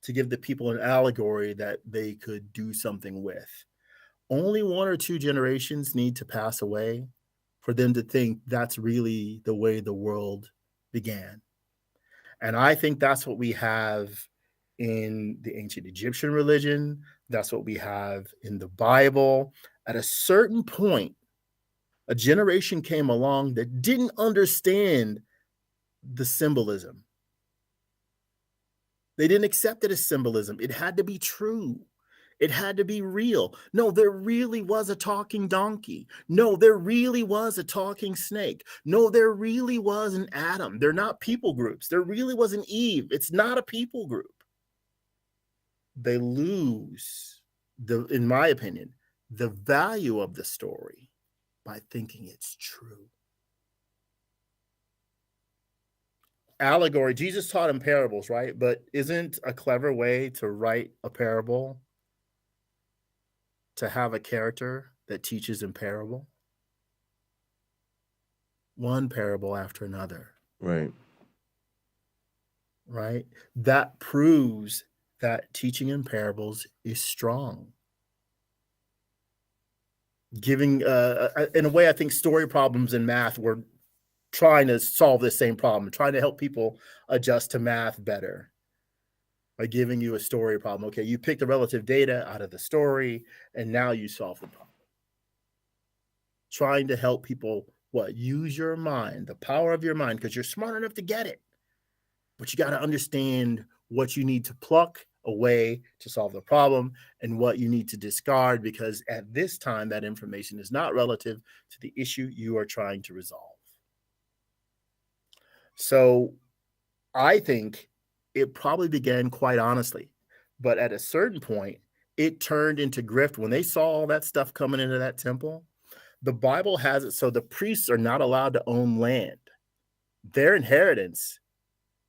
to give the people an allegory that they could do something with. Only 1 or 2 generations need to pass away for them to think that's really the way the world began. And I think that's what we have in the ancient Egyptian religion. That's what we have in the Bible. At a certain point, A generation came along that didn't understand the symbolism. They didn't accept it as symbolism. It had to be true. It had to be real. No, there really was a talking donkey. No, there really was a talking snake. No, there really was an Adam. They're not people groups. There really was an Eve. It's not a people group. They lose, in my opinion, the value of the story by thinking it's true. Allegory, Jesus taught in parables, right? But isn't a clever way to write a parable to have a character that teaches in parable? One parable after another. Right. Right? That proves that teaching in parables is strong. Giving, in a way, I think story problems in math were trying to solve this same problem, trying to help people adjust to math better by giving you a story problem. Okay, you pick the relative data out of the story, and now you solve the problem. Trying to help people, use your mind, the power of your mind, because you're smart enough to get it. But you got to understand what you need to pluck away to solve the problem and what you need to discard, because at this time, that information is not relative to the issue you are trying to resolve. So I think it probably began quite honestly, but at a certain point, it turned into grift. When they saw all that stuff coming into that temple, the Bible has it so the priests are not allowed to own land. Their inheritance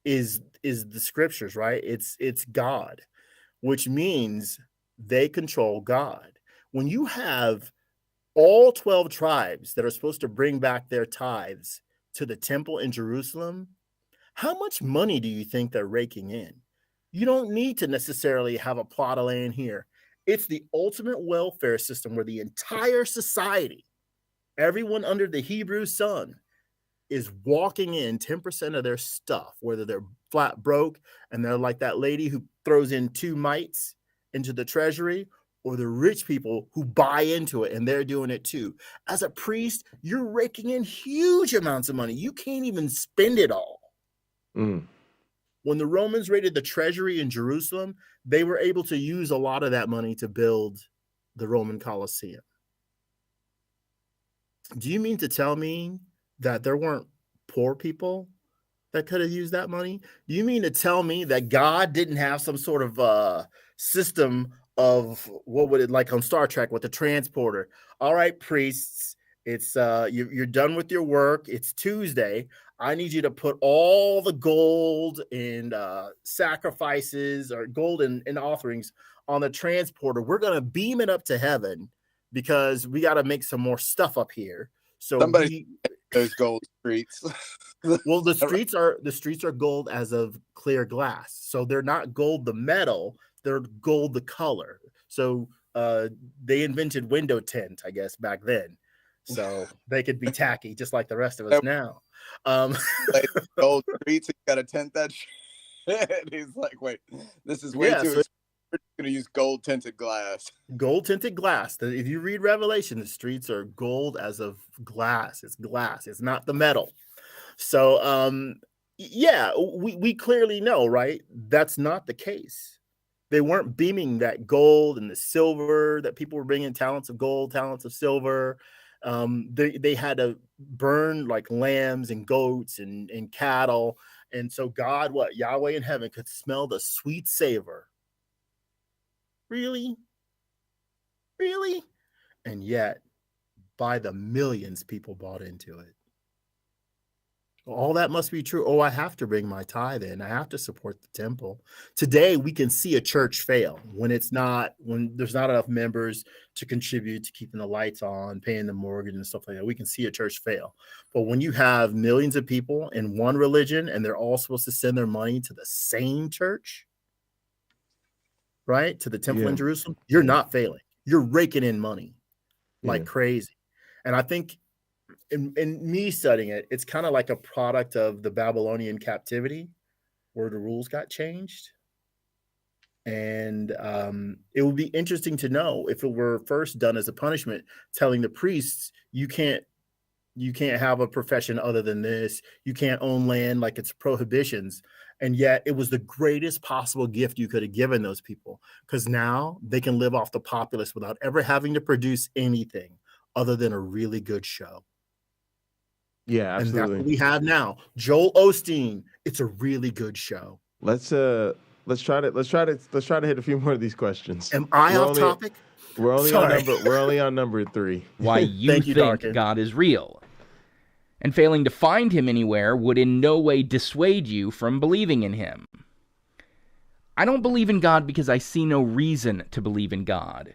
is the scriptures, right? It's God, which means they control God. When you have all 12 tribes that are supposed to bring back their tithes to the temple in Jerusalem, how much money do you think they're raking in? You don't need to necessarily have a plot of land here. It's the ultimate welfare system where the entire society, everyone under the Hebrew sun, is walking in 10% of their stuff, whether they're flat broke and they're like that lady who throws in 2 mites into the treasury, or the rich people who buy into it and they're doing it too. As a priest, you're raking in huge amounts of money. You can't even spend it all. When the Romans raided the treasury in Jerusalem, they were able to use a lot of that money to build the Roman Colosseum. Do you mean to tell me that there weren't poor people that could have used that money? Do you mean to tell me that God didn't have some sort of system of, what would it, like on Star Trek with the transporter? All right, priests, it's you're done with your work. It's Tuesday. I need you to put all the gold and sacrifices, or gold and offerings, on the transporter. We're gonna beam it up to heaven because we got to make some more stuff up here. So those gold streets. Well, the streets are gold as of clear glass. So they're not gold the metal, they're gold the color. So they invented window tint, I guess, back then. So they could be tacky just like the rest of us now. Gold streets, you gotta tint that shit. He's like, wait, this is way too expensive. We're going to use gold tinted glass. Gold tinted glass. If you read Revelation, the streets are gold as of glass. It's glass. It's not the metal. So, we clearly know, right? That's not the case. They weren't beaming that gold and the silver that people were bringing, talents of gold, talents of silver. They had to burn like lambs and goats and cattle. And so God, Yahweh in heaven could smell the sweet savor. Really? And yet, by the millions, people bought into it. All that must be true. Oh, I have to bring my tithe in. I have to support the temple. Today, we can see a church fail when there's not enough members to contribute to keeping the lights on, paying the mortgage and stuff like that. We can see a church fail. But when you have millions of people in one religion and they're all supposed to send their money to the same church, right, to the temple in Jerusalem, you're not failing. You're raking in money like crazy. And I think in me studying it, it's kind of like a product of the Babylonian captivity where the rules got changed. And it would be interesting to know if it were first done as a punishment, telling the priests, you can't you can't have a profession other than this. You can't own land, like it's prohibitions. And yet it was the greatest possible gift you could have given those people, because now they can live off the populace without ever having to produce anything other than a really good show. Yeah, absolutely. And that's what we have now. Joel Osteen. It's a really good show. Let's try to hit a few more of these questions. Am I off topic? We're only on number 3. Why you think God is real. And failing to find him anywhere would in no way dissuade you from believing in him. I don't believe in God because I see no reason to believe in God.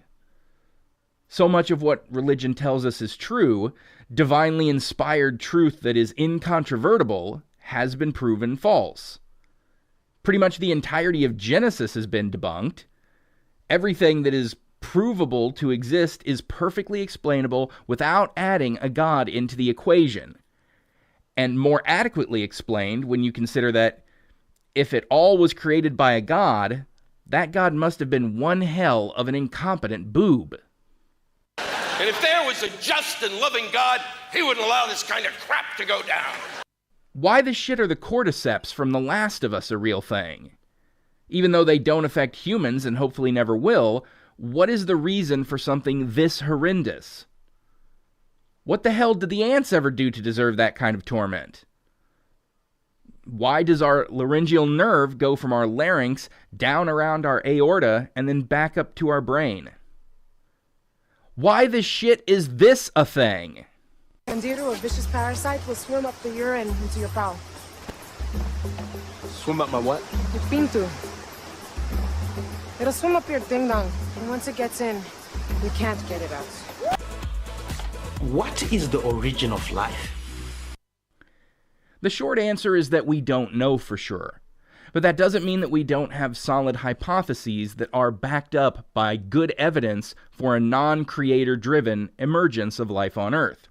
So much of what religion tells us is true, divinely inspired truth that is incontrovertible, has been proven false. Pretty much the entirety of Genesis has been debunked. Everything that is provable to exist is perfectly explainable without adding a God into the equation. And more adequately explained when you consider that if it all was created by a God, that God must have been one hell of an incompetent boob. And if there was a just and loving God, he wouldn't allow this kind of crap to go down. Why the shit are the cordyceps from The Last of Us a real thing? Even though they don't affect humans and hopefully never will, what is the reason for something this horrendous? What the hell did the ants ever do to deserve that kind of torment? Why does our laryngeal nerve go from our larynx down around our aorta and then back up to our brain? Why the shit is this a thing? Candida, a vicious parasite, will swim up the urine into your bowel. Swim up my what? Your pinto. It'll swim up your ding-dong, and once it gets in, we can't get it out. What is the origin of life? The short answer is that we don't know for sure. But that doesn't mean that we don't have solid hypotheses that are backed up by good evidence for a non-creator-driven emergence of life on Earth.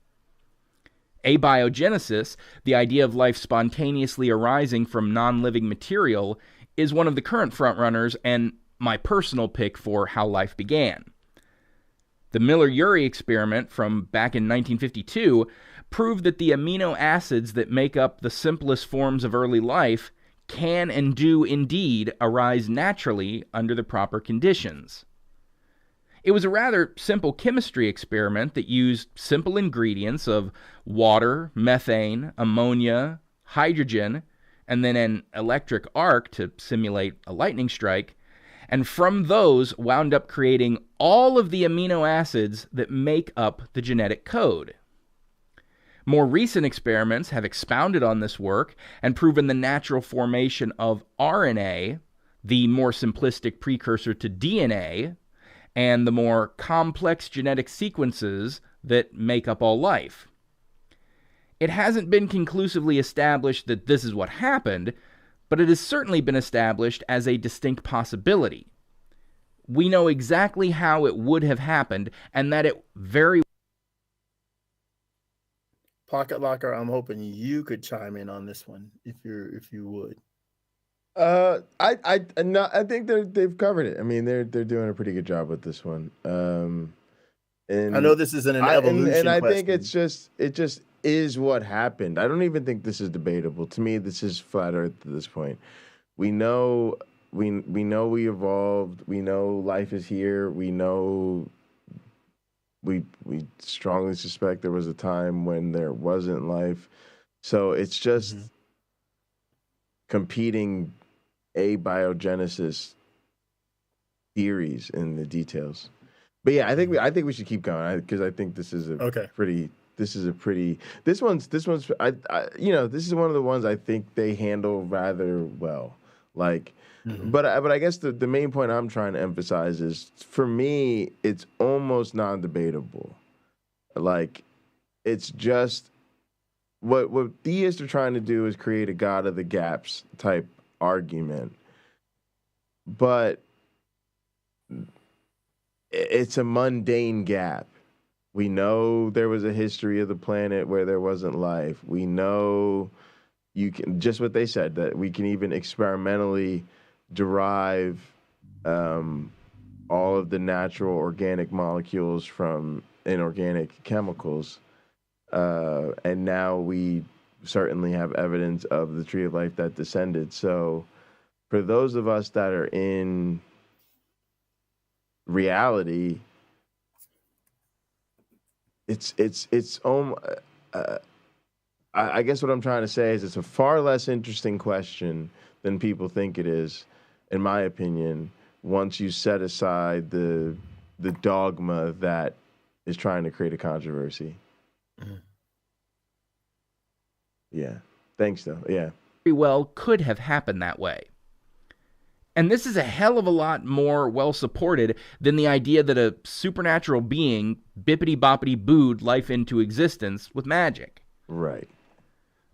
Abiogenesis, the idea of life spontaneously arising from non-living material, is one of the current frontrunners and my personal pick for how life began. The Miller-Urey experiment from back in 1952 proved that the amino acids that make up the simplest forms of early life can and do indeed arise naturally under the proper conditions. It was a rather simple chemistry experiment that used simple ingredients of water, methane, ammonia, hydrogen, and then an electric arc to simulate a lightning strike, and from those wound up creating all of the amino acids that make up the genetic code. More recent experiments have expounded on this work and proven the natural formation of RNA, the more simplistic precursor to DNA, and the more complex genetic sequences that make up all life. It hasn't been conclusively established that this is what happened, but it has certainly been established as a distinct possibility. We know exactly how it would have happened, and that it very Pocket Locker, I'm hoping you could chime in on this one if you would. I think they've covered it. I mean, they're doing a pretty good job with this one. And I know this isn't an evolution and I question. think it just is what happened. I don't even think this is debatable. To me, this is flat earth at this point. We know we evolved. We know life is here. We know we strongly suspect there was a time when there wasn't life. So it's just competing abiogenesis theories in the details. But yeah, I think we should keep going because I think this is this is one of the ones I think they handle rather well. Like, but I guess the main point I'm trying to emphasize is, for me, it's almost non-debatable. Like, it's just what theists are trying to do is create a God of the gaps type argument, but it's a mundane gap. We know there was a history of the planet where there wasn't life. We know you can, just what they said, that we can even experimentally derive all of the natural organic molecules from inorganic chemicals. And now we certainly have evidence of the tree of life that descended. So for those of us that are in reality, I guess what I'm trying to say is it's a far less interesting question than people think it is, in my opinion, once you set aside the dogma that is trying to create a controversy. Yeah. Thanks, though. Yeah. Very well could have happened that way. And this is a hell of a lot more well supported than the idea that a supernatural being bippity-boppity-booed life into existence with magic. Right.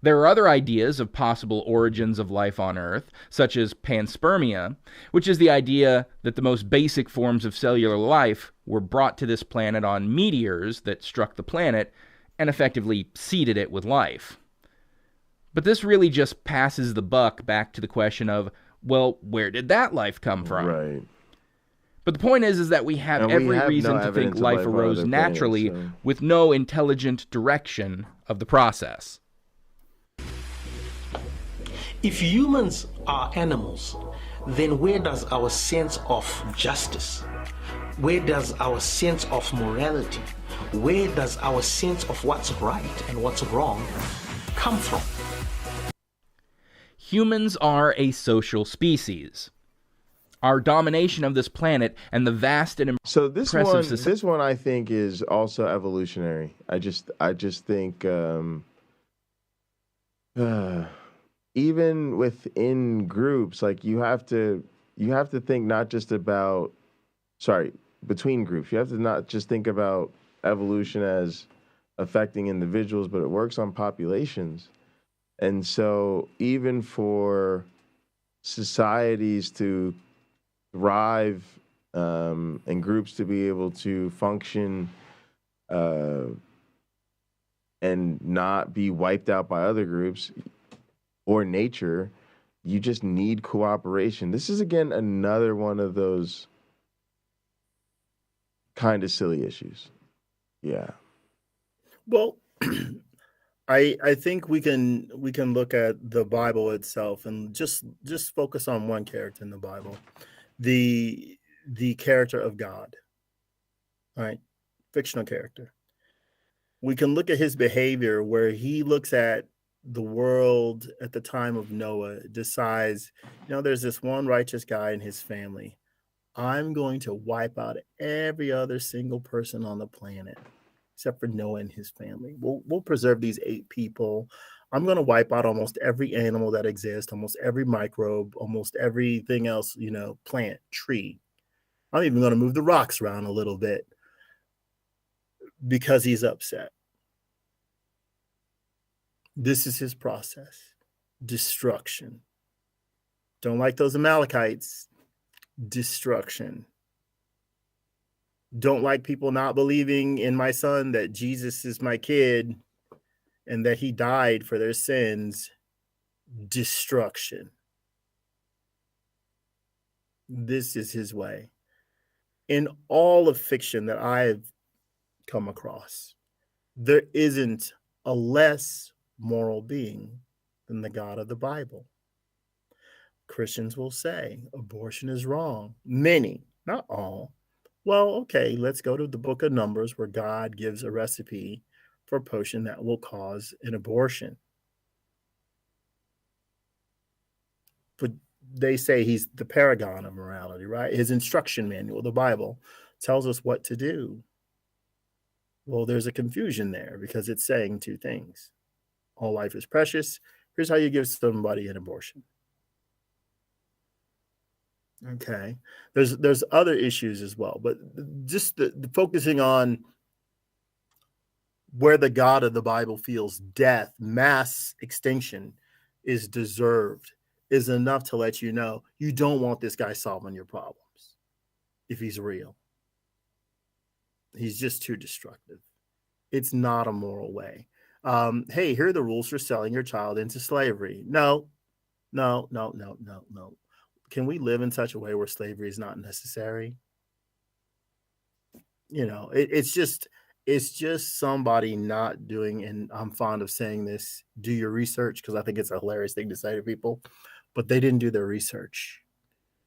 There are other ideas of possible origins of life on Earth, such as panspermia, which is the idea that the most basic forms of cellular life were brought to this planet on meteors that struck the planet and effectively seeded it with life. But this really just passes the buck back to the question of, well, where did that life come from? Right. But the point is that we have every reason to think life arose naturally with no intelligent direction of the process. If humans are animals, then where does our sense of justice, where does our sense of morality, where does our sense of what's right and what's wrong come from? Humans are a social species. Our domination of this planet and the vast and so impressive this one I think is also evolutionary. I just think even within groups, like you have to think not just about between groups. You have to not just think about evolution as affecting individuals, but it works on populations. And so even for societies to thrive and groups to be able to function and not be wiped out by other groups or nature, you just need cooperation. This is, again, another one of those kind of silly issues. Yeah. Well, I think we can look at the Bible itself and just focus on one character in the Bible, the character of God. All right, fictional character. We can look at his behavior where he looks at the world at the time of Noah, decides, there's this one righteous guy and his family. I'm going to wipe out every other single person on the planet, except for Noah and his family. We'll preserve these 8 people. I'm going to wipe out almost every animal that exists, almost every microbe, almost everything else, plant, tree. I'm even going to move the rocks around a little bit because he's upset. This is his process. Destruction. Don't like those Amalekites. Destruction. Don't like people not believing in my son that Jesus is my kid and that he died for their sins. Destruction. This is his way. In all of fiction that I've come across, there isn't a less moral being than the God of the Bible. Christians will say abortion is wrong. Many, not all. Well, okay, let's go to the book of Numbers where God gives a recipe for a potion that will cause an abortion. But they say he's the paragon of morality, right? His instruction manual, the Bible, tells us what to do. Well, there's a confusion there because it's saying 2 things. All life is precious. Here's how you give somebody an abortion. Okay. There's other issues as well, but just the focusing on where the God of the Bible feels death, mass extinction is deserved, is enough to let you know you don't want this guy solving your problems if he's real. He's just too destructive. It's not a moral way. Hey, here are the rules for selling your child into slavery. No. Can we live in such a way where slavery is not necessary? It's just It's just somebody not doing, and I'm fond of saying this, do your research, because I think it's a hilarious thing to say to people, but they didn't do their research.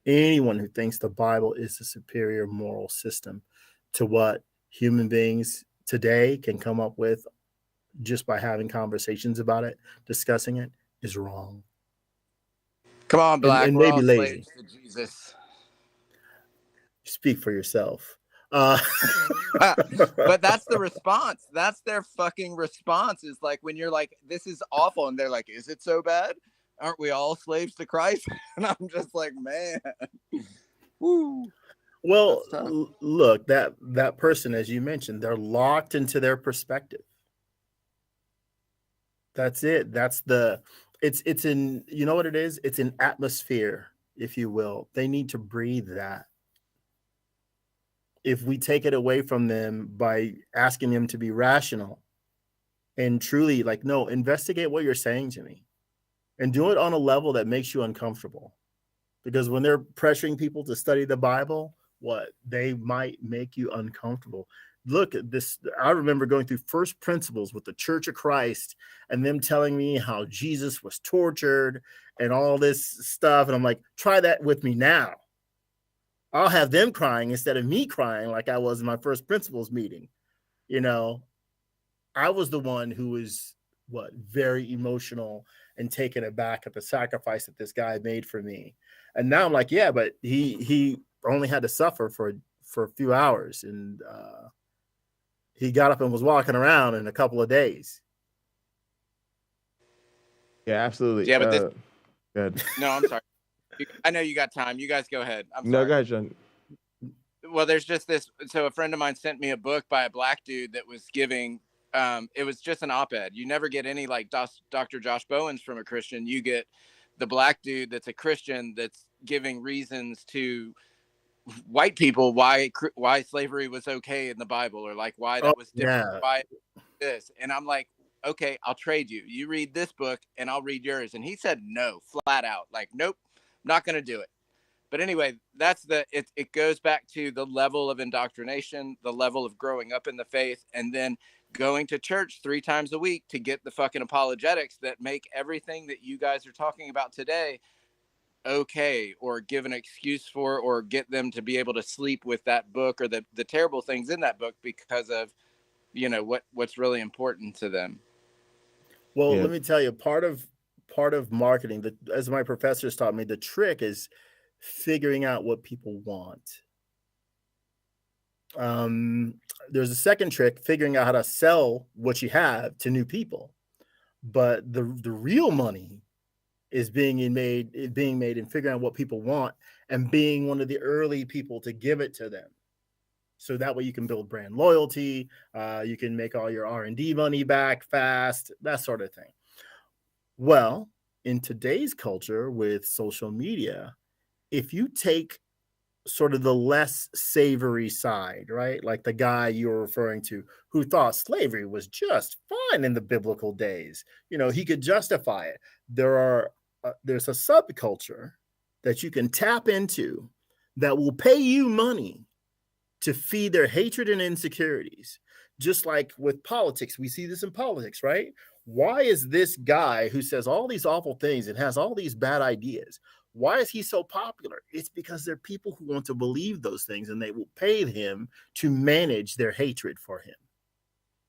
Anyone who thinks the Bible is a superior moral system to what human beings today can come up with just by having conversations about it, discussing it, is wrong. Come on, Black. And We're maybe all lazy. slaves to Jesus. Speak for yourself. But that's the response. That's their fucking response, is like when you're like, this is awful. And they're like, is it so bad? Aren't we all slaves to Christ? And I'm just like, man. Woo. Well, look, that person, as you mentioned, they're locked into their perspective. That's it. It's in, you know what it is? It's an atmosphere, if you will. They need to breathe that. If we take it away from them by asking them to be rational and truly like, no, investigate what you're saying to me and do it on a level that makes you uncomfortable. Because when they're pressuring people to study the Bible, they might make you uncomfortable. Look at this. I remember going through First Principles with the Church of Christ and them telling me how Jesus was tortured and all this stuff. And I'm like, try that with me now. I'll have them crying instead of me crying like I was in my First Principles meeting. You know, I was the one who was very emotional and taken aback at the sacrifice that this guy made for me. And now I'm like, yeah, but he only had to suffer for a few hours, and he got up and was walking around in a couple of days. Yeah, absolutely. Yeah, but go ahead. No, I'm sorry. I know you got time. You guys go ahead. I'm sorry. No, go ahead, John. Well, there's just this. So a friend of mine sent me a book by a black dude that was giving. It was just an op-ed. You never get any like Dr. Josh Bowens from a Christian. You get the black dude that's a Christian that's giving reasons to white people why slavery was okay in the Bible, or like why that was different. Yeah. Why this? And I'm like, okay, I'll trade you. You read this book and I'll read yours. And he said no, flat out. Like, nope, not going to do it. But anyway, that's it goes back to the level of indoctrination, the level of growing up in the faith, and then going to church 3 times a week to get the fucking apologetics that make everything that you guys are talking about today okay, or give an excuse for, or get them to be able to sleep with that book or the terrible things in that book because of, you know, what's really important to them. Well, Let me tell you, part of marketing, as my professors taught me, the trick is figuring out what people want. There's a second trick, figuring out how to sell what you have to new people. But the real money is being made in figuring out what people want and being one of the early people to give it to them. So that way you can build brand loyalty. You can make all your R&D money back fast, that sort of thing. Well, in today's culture with social media, if you take sort of the less savory side, right? Like the guy you were referring to who thought slavery was just fine in the biblical days. You know, he could justify it. There's a subculture that you can tap into that will pay you money to feed their hatred and insecurities. Just like with politics, we see this in politics, right? Why is this guy who says all these awful things and has all these bad ideas, why is he so popular? It's because there are people who want to believe those things and they will pay him to manage their hatred for him.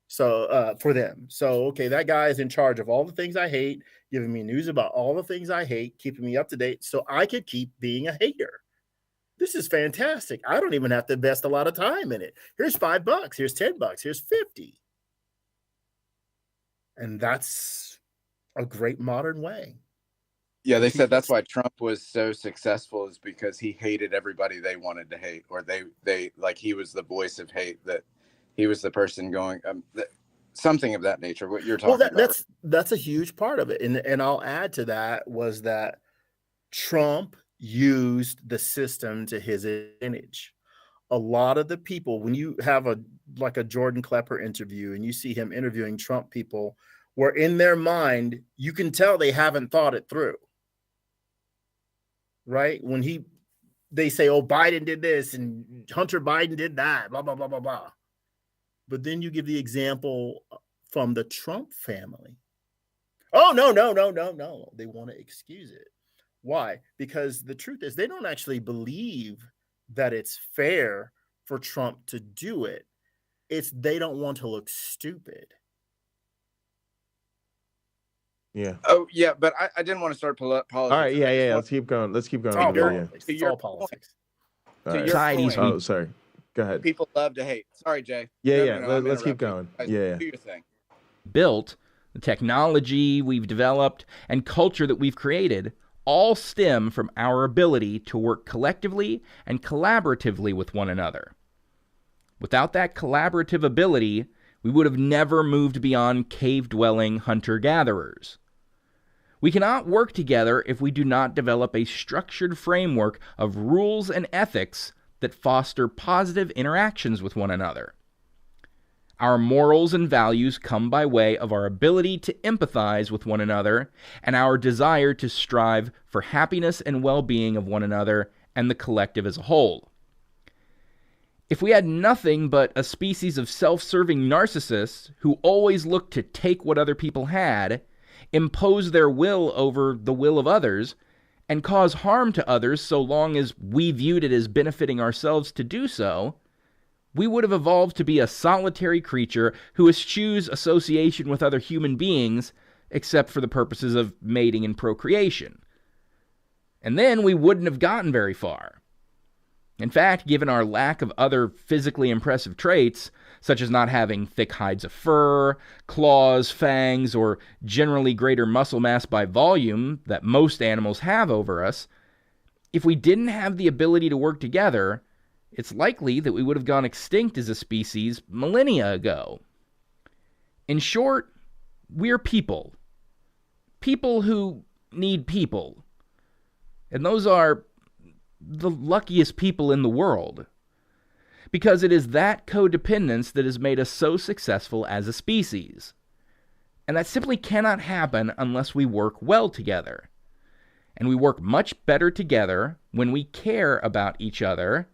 So for them. So, okay, that guy is in charge of all the things I hate, giving me news about all the things I hate, keeping me up to date so I could keep being a hater. This is fantastic. I don't even have to invest a lot of time in it. Here's $5, here's $10, here's 50. And that's a great modern way. Yeah, they said that's why Trump was so successful, is because he hated everybody they wanted to hate, or they like he was the voice of hate, that he was the person going something of that nature. What you're talking about. That's a huge part of it. And I'll add to that was that Trump used the system to his advantage. A lot of the people, when you have a Jordan Klepper interview and you see him interviewing Trump people, where in their mind, you can tell they haven't thought it through. Right? When they say, oh, Biden did this and Hunter Biden did that, blah, blah, blah, blah, blah. But then you give the example from the Trump family. Oh, no. They want to excuse it. Why? Because the truth is they don't actually believe that it's fair for Trump to do it. It's they don't want to look stupid. Yeah. Oh, yeah, but I didn't want to start politics. All right. Yeah. Let's keep going. It's all politics. It's all politics. All right. Society's Oh, sorry. Go ahead. People love to hate. Sorry, Jay. Yeah. No, Let's keep going. Yeah. Do your thing. built, the technology we've developed, and culture that we've created all stem from our ability to work collectively and collaboratively with one another. Without that collaborative ability, we would have never moved beyond cave-dwelling hunter-gatherers. We cannot work together if we do not develop a structured framework of rules and ethics that foster positive interactions with one another. Our morals and values come by way of our ability to empathize with one another and our desire to strive for happiness and well-being of one another and the collective as a whole. If we had nothing but a species of self-serving narcissists who always looked to take what other people had, impose their will over the will of others, and cause harm to others so long as we viewed it as benefiting ourselves to do so, we would have evolved to be a solitary creature who eschews association with other human beings except for the purposes of mating and procreation. And then we wouldn't have gotten very far. In fact, given our lack of other physically impressive traits, such as not having thick hides of fur, claws, fangs, or generally greater muscle mass by volume that most animals have over us, if we didn't have the ability to work together, it's likely that we would have gone extinct as a species millennia ago. In short, we're people. People who need people. And those are the luckiest people in the world, because it is that codependence that has made us so successful as a species. And that simply cannot happen unless we work well together. And we work much better together when we care about each other,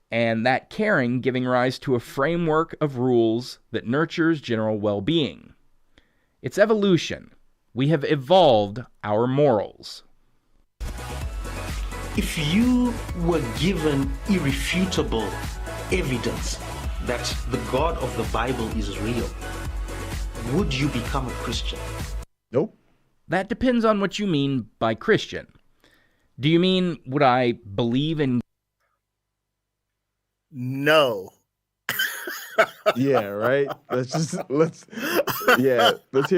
and that caring giving rise to a framework of rules that nurtures general well-being. It's evolution. We have evolved our morals. If you were given irrefutable evidence that the God of the Bible is real, would you become a Christian? Nope. That depends on what you mean by Christian. Do you mean, would I believe in... No. Yeah, right. Let's hear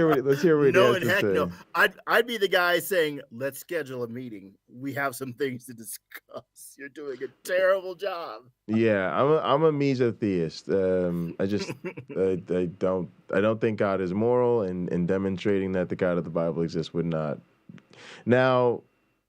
what he No, has and to heck say. no. I'd be the guy saying, let's schedule a meeting. We have some things to discuss. You're doing a terrible job. Yeah, I'm a mesotheist. I don't think God is moral, and demonstrating that the God of the Bible exists would not. Now,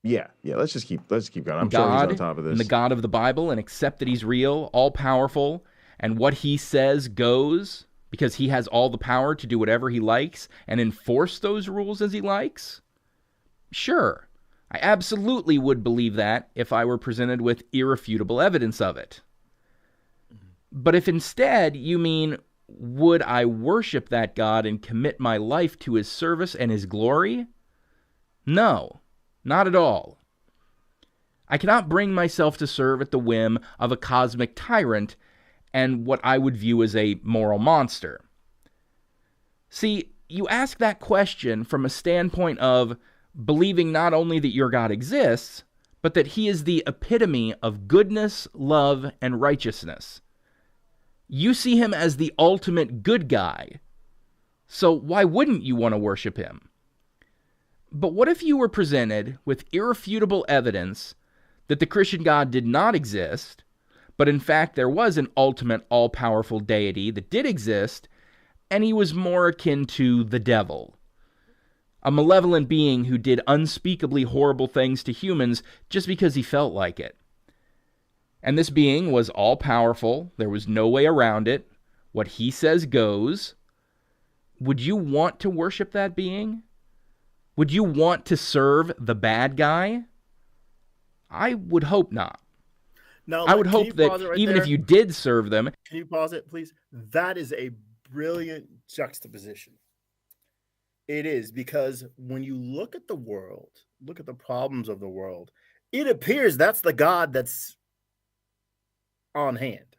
yeah. Let's keep going. I'm sure he's on top of this. And the God of the Bible, and accept that he's real, all powerful, and what he says goes, because he has all the power to do whatever he likes and enforce those rules as he likes? Sure, I absolutely would believe that if I were presented with irrefutable evidence of it. But if instead you mean, would I worship that God and commit my life to his service and his glory? No, not at all. I cannot bring myself to serve at the whim of a cosmic tyrant and what I would view as a moral monster. See, you ask that question from a standpoint of believing not only that your God exists, but that he is the epitome of goodness, love, and righteousness. You see him as the ultimate good guy. So why wouldn't you want to worship him? But what if you were presented with irrefutable evidence that the Christian God did not exist, but in fact there was an ultimate all-powerful deity that did exist, and he was more akin to the devil, a malevolent being who did unspeakably horrible things to humans just because he felt like it. And this being was all-powerful, there was no way around it, what he says goes. Would you want to worship that being? Would you want to serve the bad guy? I would hope not. Now, I would can hope you that pause it right even there? if you did serve them, Can you pause it, please? That is a brilliant juxtaposition. It is, because when you look at the world, look at the problems of the world, it appears that's the God that's on hand.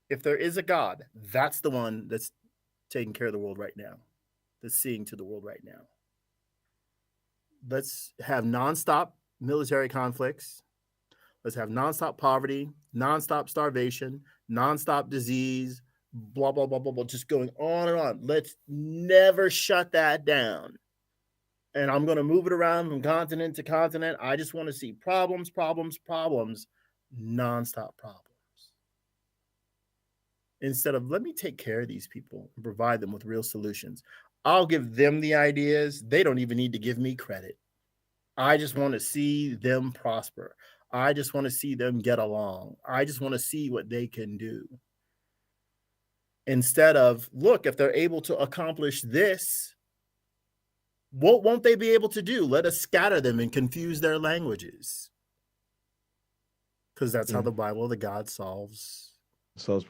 If there is a God, that's the one that's taking care of the world right now, that's seeing to the world right now. Let's have nonstop military conflicts. Let's have nonstop poverty, nonstop starvation, nonstop disease, blah, blah, blah, blah, blah, just going on and on. Let's never shut that down. And I'm going to move it around from continent to continent. I just want to see problems, problems, problems, nonstop problems. Instead of, let me take care of these people and provide them with real solutions. I'll give them the ideas. They don't even need to give me credit. I just want to see them prosper. I just want to see them get along. I just want to see what they can do. Instead of, look, if they're able to accomplish this, what won't they be able to do? Let us scatter them and confuse their languages. Because that's how the Bible, the God solves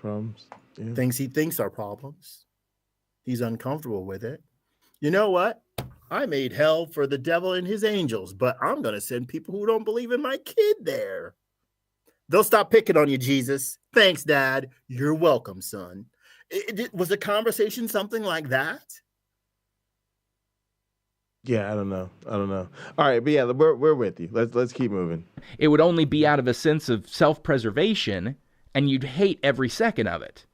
problems. Yeah. Things he thinks are problems. He's uncomfortable with it. You know what? I made hell for the devil and his angels, but I'm going to send people who don't believe in my kid there. They'll stop picking on you, Jesus. Thanks, Dad. You're welcome, son. Was the conversation something like that? Yeah, I don't know. All right, but yeah, we're with you. Let's keep moving. it would only be out of a sense of self-preservation, and you'd hate every second of it.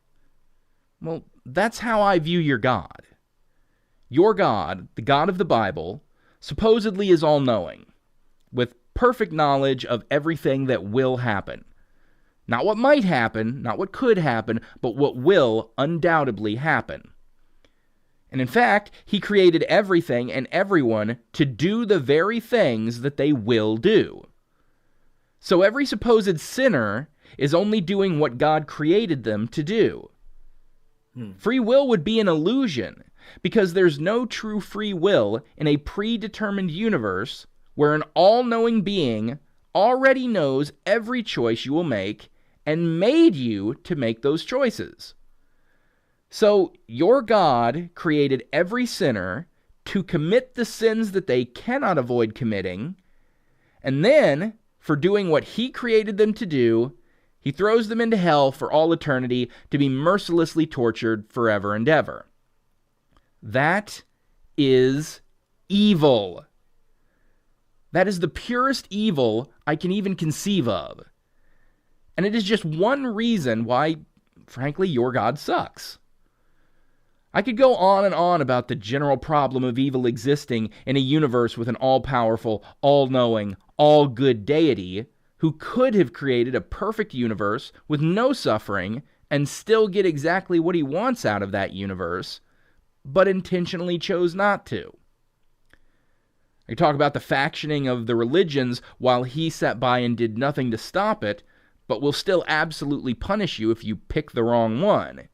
Well, that's how I view your God. Your God, the God of the Bible, supposedly is all-knowing, with perfect knowledge of everything that will happen. Not what might happen, not what could happen, but what will undoubtedly happen. And in fact, he created everything and everyone to do the very things that they will do. So every supposed sinner is only doing what God created them to do. Free will would be an illusion, because there's no true free will in a predetermined universe where an all-knowing being already knows every choice you will make and made you to make those choices. So your God created every sinner to commit the sins that they cannot avoid committing, and then, for doing what he created them to do, he throws them into hell for all eternity to be mercilessly tortured forever and ever. That is evil. That is the purest evil I can even conceive of. And it is just one reason why, frankly, your God sucks. I could go on and on about the general problem of evil existing in a universe with an all-powerful, all-knowing, all-good deity who could have created a perfect universe with no suffering and still get exactly what he wants out of that universe, but intentionally chose not to. I could talk about the factioning of the religions while he sat by and did nothing to stop it, but will still absolutely punish you if you pick the wrong one,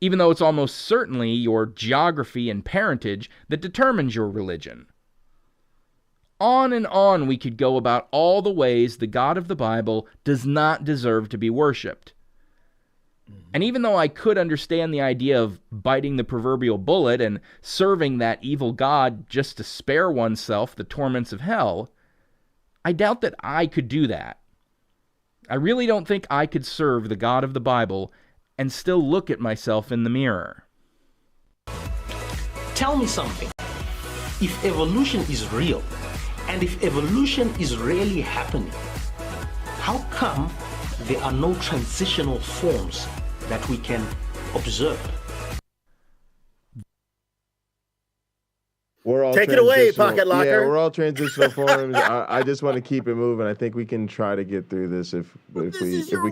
even though it's almost certainly your geography and parentage that determines your religion. On and on we could go about all the ways the God of the Bible does not deserve to be worshipped. And even though I could understand the idea of biting the proverbial bullet and serving that evil God just to spare oneself the torments of hell, I doubt that I could do that. I really don't think I could serve the God of the Bible and still look at myself in the mirror. Tell me something. If evolution is real, and if evolution is really happening, how come there are no transitional forms that we can observe? We're all Take it away, transitional- Pocket Locker. Yeah, we're all transitional forms. I just want to keep it moving. I think we can try to get through this if we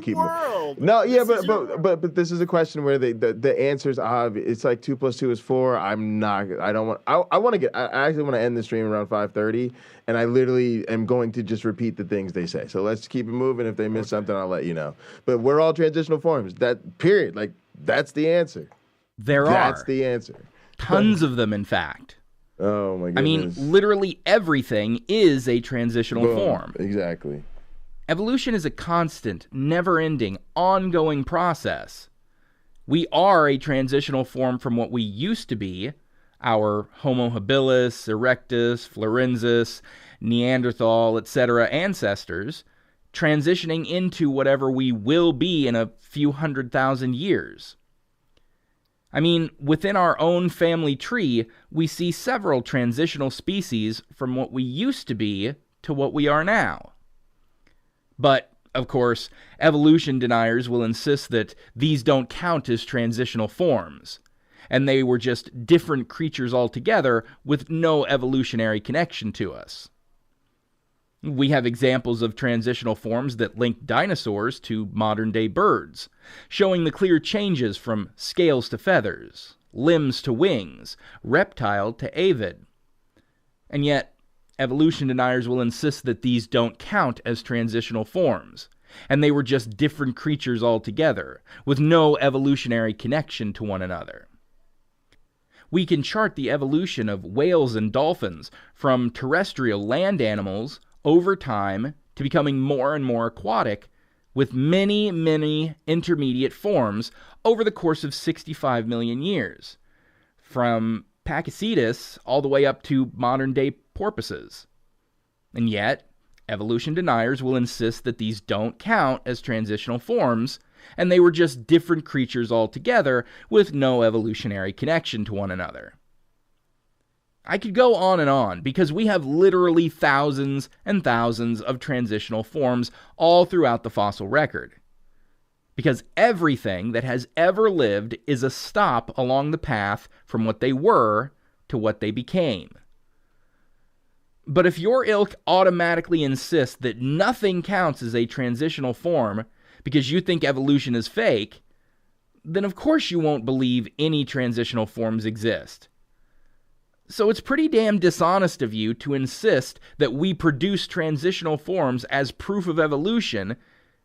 keep world. No, yeah, This is your but this is a question where the answer's obvious. It's like 2 + 2 is 4. I actually want to end the stream around 5:30, and I literally am going to just repeat the things they say. So let's keep it moving. If they miss something, I'll let you know. But we're all transitional forms. That period. Like that's the answer. That's the answer. Tons of them, in fact. Oh my goodness. I mean, literally everything is a transitional Boom. form. Exactly. Evolution is a constant, never-ending, ongoing process. We are a transitional form from what we used to be, our Homo habilis, erectus, florensis, Neanderthal, etc. ancestors, transitioning into whatever we will be in a few 100,000 years. I mean, within our own family tree, we see several transitional species from what we used to be to what we are now. But, of course, evolution deniers will insist that these don't count as transitional forms, and they were just different creatures altogether with no evolutionary connection to us. We have examples of transitional forms that link dinosaurs to modern-day birds, showing the clear changes from scales to feathers, limbs to wings, reptile to avid. And yet, evolution deniers will insist that these don't count as transitional forms, and they were just different creatures altogether, with no evolutionary connection to one another. We can chart the evolution of whales and dolphins from terrestrial land animals over time to becoming more and more aquatic, with many, many intermediate forms over the course of 65 million years, from Pakicetus all the way up to modern-day porpoises. And yet, evolution deniers will insist that these don't count as transitional forms, and they were just different creatures altogether with no evolutionary connection to one another. I could go on, because we have literally thousands and thousands of transitional forms all throughout the fossil record. Because everything that has ever lived is a stop along the path from what they were to what they became. But if your ilk automatically insists that nothing counts as a transitional form because you think evolution is fake, then of course you won't believe any transitional forms exist. So it's pretty damn dishonest of you to insist that we produce transitional forms as proof of evolution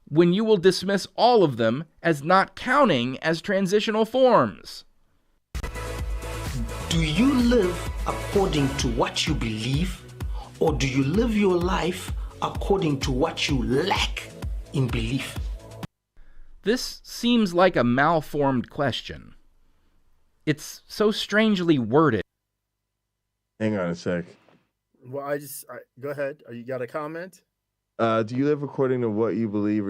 when you will dismiss all of them as not counting as transitional forms. Do you live according to what you believe, or do you live your life according to what you lack in belief? This seems like a malformed question. It's so strangely worded. Hang on a sec. Well, go ahead. You got a comment? Do you live according to what you believe,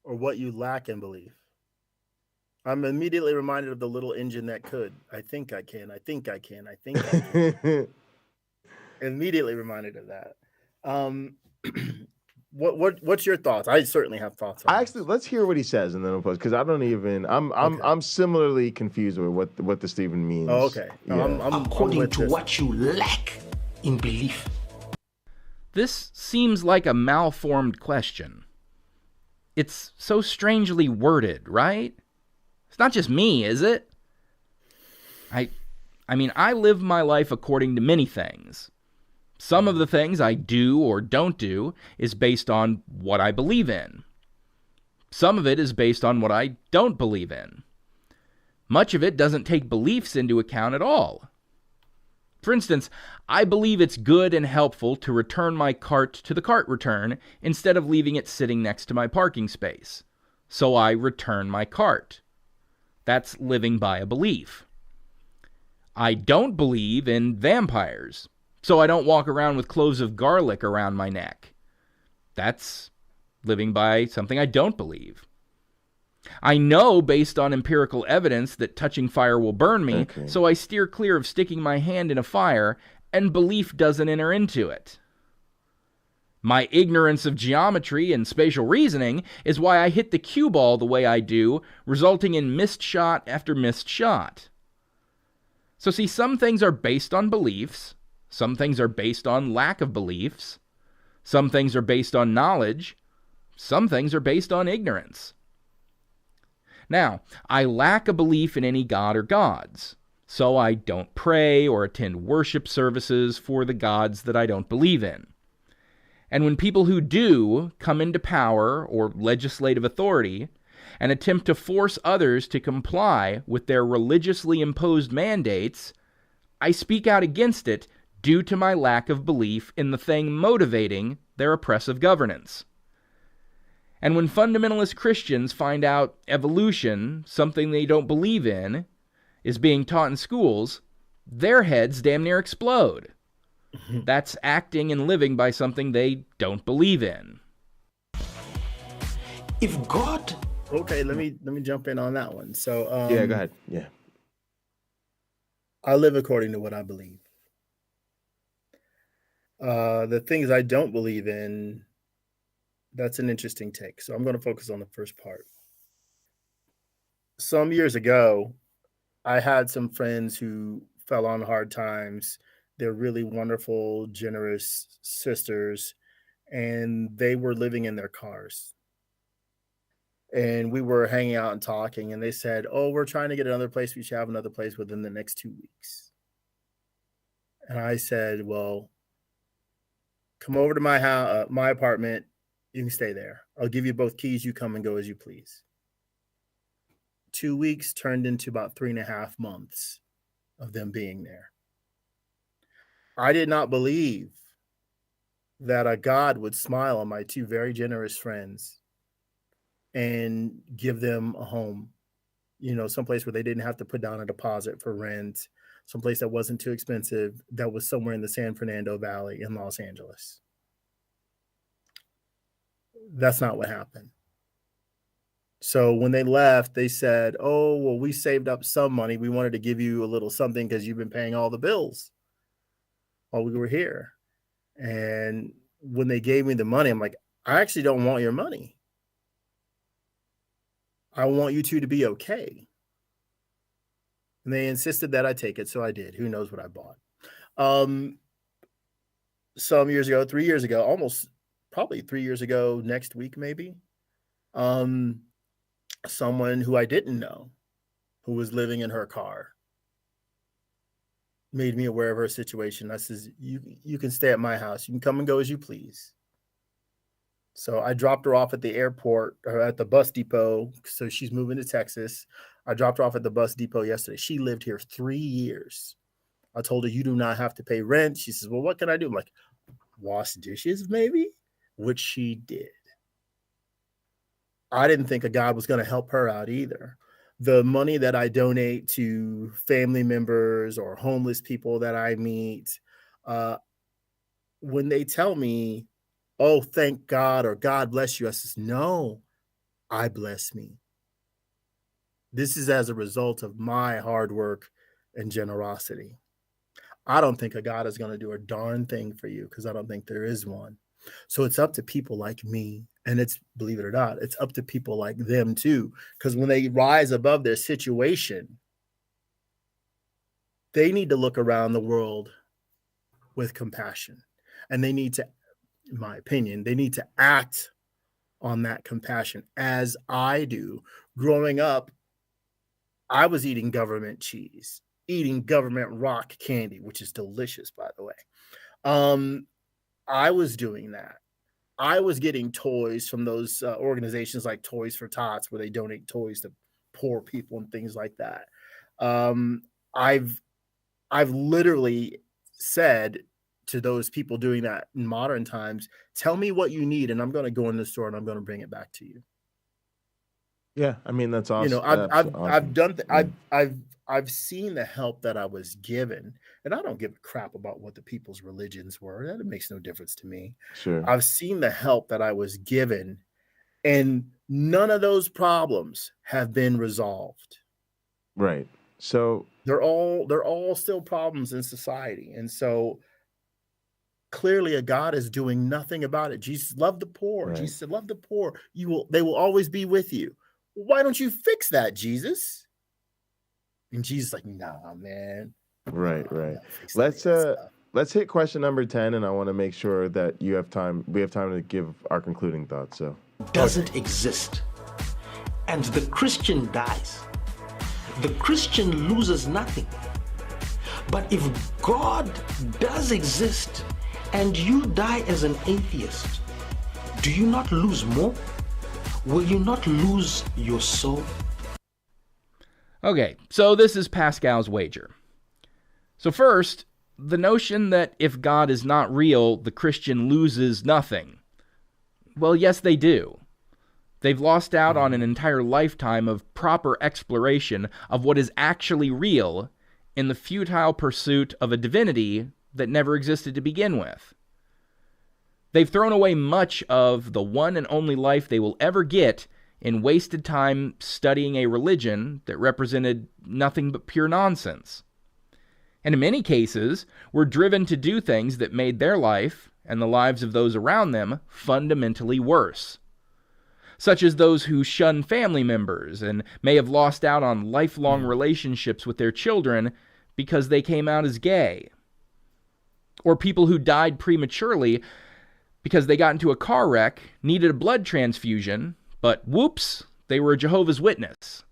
or what you lack in belief? I'm immediately reminded of the little engine that could. I think I can. I think I can. I think I can. Immediately reminded of that. What's your thoughts? I certainly have thoughts on Actually, let's hear what he says and then we'll post, because I don't even. I'm similarly confused with what the Stephen means. Oh, okay. No, Yeah. I'm according to what you lack in belief. This seems like a malformed question. It's so strangely worded, right? It's not just me, is it? I mean, I live my life according to many things. Some of the things I do or don't do is based on what I believe in. Some of it is based on what I don't believe in. Much of it doesn't take beliefs into account at all. For instance, I believe it's good and helpful to return my cart to the cart return instead of leaving it sitting next to my parking space. So I return my cart. That's living by a belief. I don't believe in vampires, so I don't walk around with cloves of garlic around my neck. That's living by something I don't believe. I know based on empirical evidence that touching fire will burn me, so I steer clear of sticking my hand in a fire, and belief doesn't enter into it. My ignorance of geometry and spatial reasoning is why I hit the cue ball the way I do, resulting in missed shot after missed shot. So see, some things are based on beliefs, some things are based on lack of beliefs, some things are based on knowledge, some things are based on ignorance. Now, I lack a belief in any god or gods, so I don't pray or attend worship services for the gods that I don't believe in. And when people who do come into power or legislative authority and attempt to force others to comply with their religiously imposed mandates, I speak out against it due to my lack of belief in the thing motivating their oppressive governance. And when fundamentalist Christians find out evolution, something they don't believe in, is being taught in schools, their heads damn near explode. That's acting and living by something they don't believe in. If God... Okay, let me jump in on that one. So yeah, go ahead. Yeah. I live according to what I believe. The things I don't believe in, that's an interesting take. So I'm going to focus on the first part. Some years ago, I had some friends who fell on hard times. They're really wonderful, generous sisters, and they were living in their cars. And we were hanging out and talking, and they said, "Oh, we're trying to get another place. We should have another place within the next 2 weeks." And I said, "Well, come over to my house, my apartment. You can stay there. I'll give you both keys. You come and go as you please." 2 weeks turned into about 3.5 months of them being there. I did not believe that a God would smile on my two very generous friends and give them a home, someplace where they didn't have to put down a deposit for rent, someplace that wasn't too expensive, that was somewhere in the San Fernando Valley in Los Angeles. That's not what happened. So when they left, they said, "Oh, well, we saved up some money. We wanted to give you a little something because you've been paying all the bills while we were here." And when they gave me the money, I'm like, "I actually don't want your money. I want you two to be okay." And they insisted that I take it, so I did. Who knows what I bought? Some years ago, 3 years ago, probably 3 years ago, next week maybe, someone who I didn't know, who was living in her car, made me aware of her situation. I says, you can stay at my house. You can come and go as you please. So I dropped her off at the airport, or at the bus depot. So she's moving to Texas. I dropped her off at the bus depot yesterday. She lived here 3 years. I told her, "You do not have to pay rent." She says, "Well, what can I do?" I'm like, "Wash dishes maybe," which she did. I didn't think a God was going to help her out either. The money that I donate to family members or homeless people that I meet, when they tell me, "Oh, thank God," or "God bless you," I says, "No, I bless me. This is as a result of my hard work and generosity. I don't think a God is going to do a darn thing for you, because I don't think there is one." So it's up to people like me, and it's, believe it or not, it's up to people like them too, because when they rise above their situation, they need to look around the world with compassion, and they need to, in my opinion, they need to act on that compassion, as I do. Growing up, I was eating government cheese, eating government rock candy, which is delicious, by the way. I was doing that. I was getting toys from those organizations like Toys for Tots, where they donate toys to poor people and things like that. I've literally said to those people doing that in modern times, "Tell me what you need, and I'm going to go in the store and I'm going to bring it back to you." Yeah, I mean, that's awesome. I've done I've seen the help that I was given, and I don't give a crap about what the people's religions were. That makes no difference to me. Sure. I've seen the help that I was given, and none of those problems have been resolved. Right. So they're all still problems in society, and so clearly a God is doing nothing about it. Jesus loved the poor. Right. Jesus said, "Love the poor. They will always be with you." Why don't you fix that, Jesus? And Jesus is like, "Nah, man." Right. Let's hit question number 10, and I want to make sure that we have time to give our concluding thoughts. So, doesn't exist, and the Christian dies, the Christian loses nothing. But if God does exist and you die as an atheist, do you not lose more? Will you not lose your soul? Okay, so this is Pascal's wager. So first, the notion that if God is not real, the Christian loses nothing. Well, yes, they do. They've lost out on an entire lifetime of proper exploration of what is actually real in the futile pursuit of a divinity that never existed to begin with. They've thrown away much of the one and only life they will ever get in wasted time studying a religion that represented nothing but pure nonsense. And in many cases, were driven to do things that made their life and the lives of those around them fundamentally worse, such as those who shun family members and may have lost out on lifelong relationships with their children because they came out as gay, or people who died prematurely because they got into a car wreck, needed a blood transfusion, but whoops, they were a Jehovah's Witness.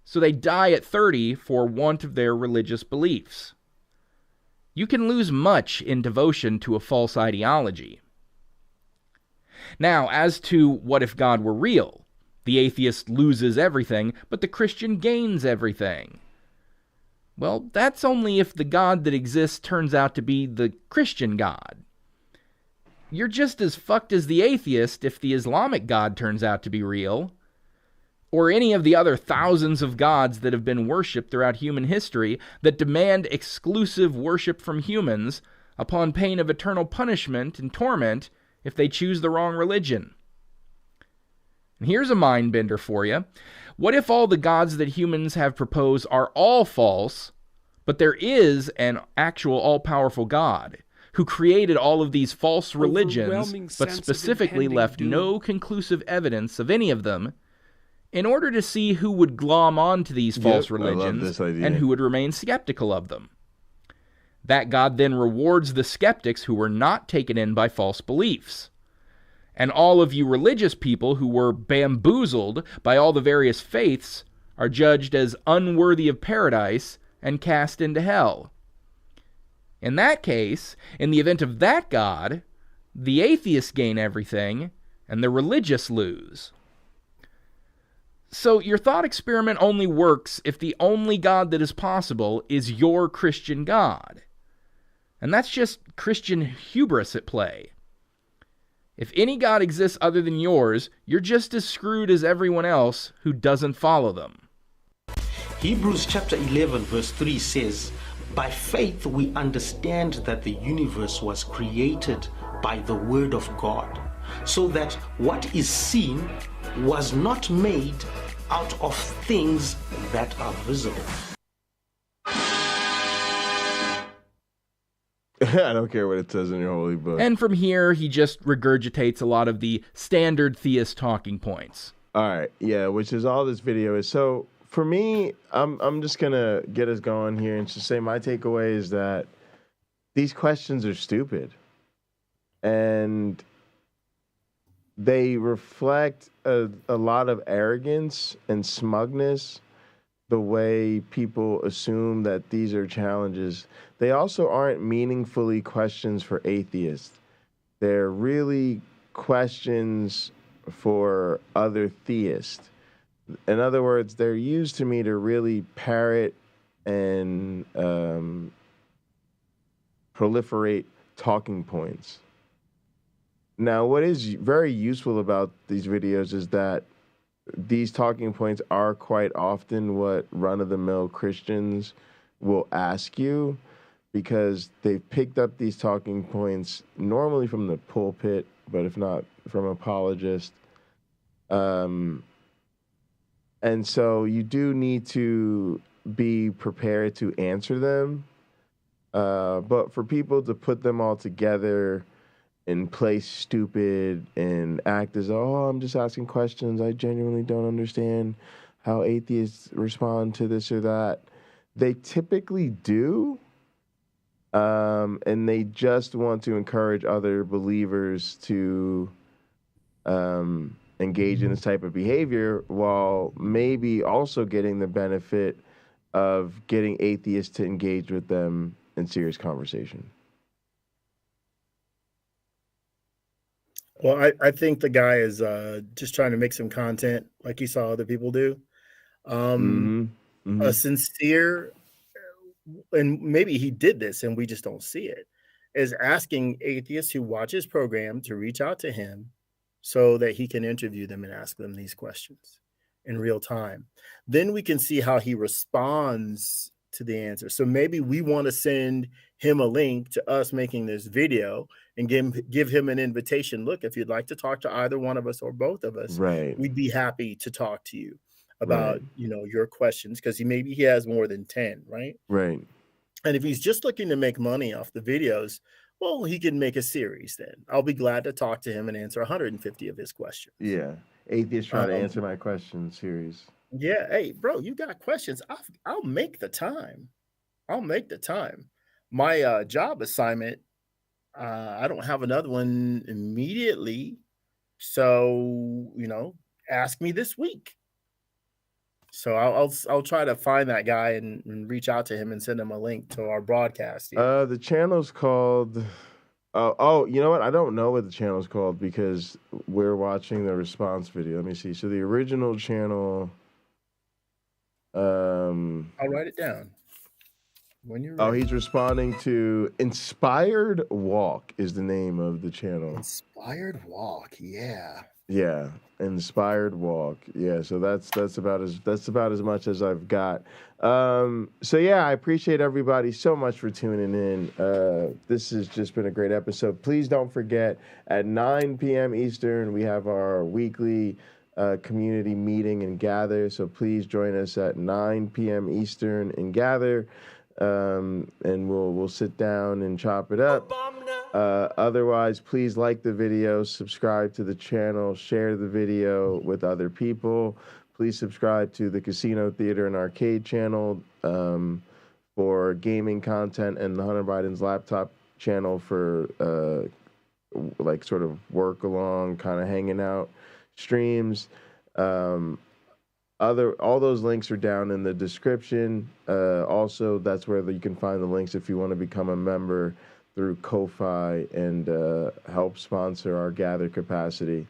So they die at 30 for want of their religious beliefs. You can lose much in devotion to a false ideology. Now, as to what if God were real? The atheist loses everything, but the Christian gains everything. Well, that's only if the God that exists turns out to be the Christian God. You're just as fucked as the atheist if the Islamic God turns out to be real, or any of the other thousands of gods that have been worshipped throughout human history that demand exclusive worship from humans upon pain of eternal punishment and torment if they choose the wrong religion. And here's a mind bender for you. What if all the gods that humans have proposed are all false, but there is an actual all-powerful God who created all of these false religions, but specifically left no conclusive evidence of any of them, in order to see who would glom on to these false religions and who would remain skeptical of them. That God then rewards the skeptics who were not taken in by false beliefs. And all of you religious people who were bamboozled by all the various faiths are judged as unworthy of paradise and cast into hell. In that case, in the event of that God, the atheists gain everything and the religious lose. So your thought experiment only works if the only God that is possible is your Christian God. And that's just Christian hubris at play. If any God exists other than yours, you're just as screwed as everyone else who doesn't follow them. Hebrews chapter 11 verse 3 says, "By faith we understand that the universe was created by the word of God, so that what is seen was not made out of things that are visible." I don't care what it says in your holy book. And from here, he just regurgitates a lot of the standard theist talking points. All right, yeah, which is all this video is. So for me, I'm just gonna get us going here and just say my takeaway is that these questions are stupid, and they reflect a lot of arrogance and smugness, the way people assume that these are challenges. They also aren't meaningfully questions for atheists. They're really questions for other theists. In other words, they're used to me to really parrot and proliferate talking points. Now, what is very useful about these videos is that these talking points are quite often what run-of-the-mill Christians will ask you, because they've picked up these talking points normally from the pulpit, but if not from apologists. And so you do need to be prepared to answer them. But for people to put them all together and play stupid and act as, oh, I'm just asking questions, I genuinely don't understand how atheists respond to this or that. They typically do, and they just want to encourage other believers to engage in this type of behavior, while maybe also getting the benefit of getting atheists to engage with them in serious conversation. Well, I think the guy is just trying to make some content like he saw other people do. A sincere and maybe he did this and we just don't see it, is asking atheists who watch his program to reach out to him so that he can interview them and ask them these questions in real time. Then we can see how he responds to the answer. So maybe we want to send him a link to us making this video and give him an invitation. Look, if you'd like to talk to either one of us or both of us, Right. we'd be happy to talk to you about, your questions, because maybe he has more than 10, right? Right. And if he's just looking to make money off the videos, well, he can make a series then. I'll be glad to talk to him and answer 150 of his questions. Yeah. Atheists trying to answer my question series. Yeah. Hey, bro, you got questions. I'll make the time. I'll make the time. My job assignment, I don't have another one immediately. So, ask me this week. So I'll try to find that guy and reach out to him and send him a link to our broadcast. The channel's called. Oh, you know what? I don't know what the channel's called because we're watching the response video. Let me see. So the original channel. I'll write it down when you're ready. Oh, he's responding to Inspired Walk is the name of the channel. Inspired Walk, yeah. Yeah, Inspired Walk. Yeah, so that's about as much as I've got. So yeah, I appreciate everybody so much for tuning in. This has just been a great episode. Please don't forget at 9 p.m. Eastern we have our weekly community meeting and gather. So please join us at 9 p.m. Eastern and gather. And we'll sit down and chop it up. Otherwise, please like the video, subscribe to the channel, share the video with other people. Please subscribe to the Casino Theater and Arcade channel for gaming content, and the Hunter Biden's laptop channel for sort of work along, kind of hanging out streams. All those links are down in the description. Also, that's where you can find the links if you want to become a member through Ko-Fi and help sponsor our gather capacity.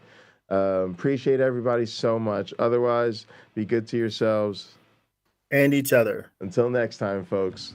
Appreciate everybody so much. Otherwise, be good to yourselves and each other. Until next time, folks.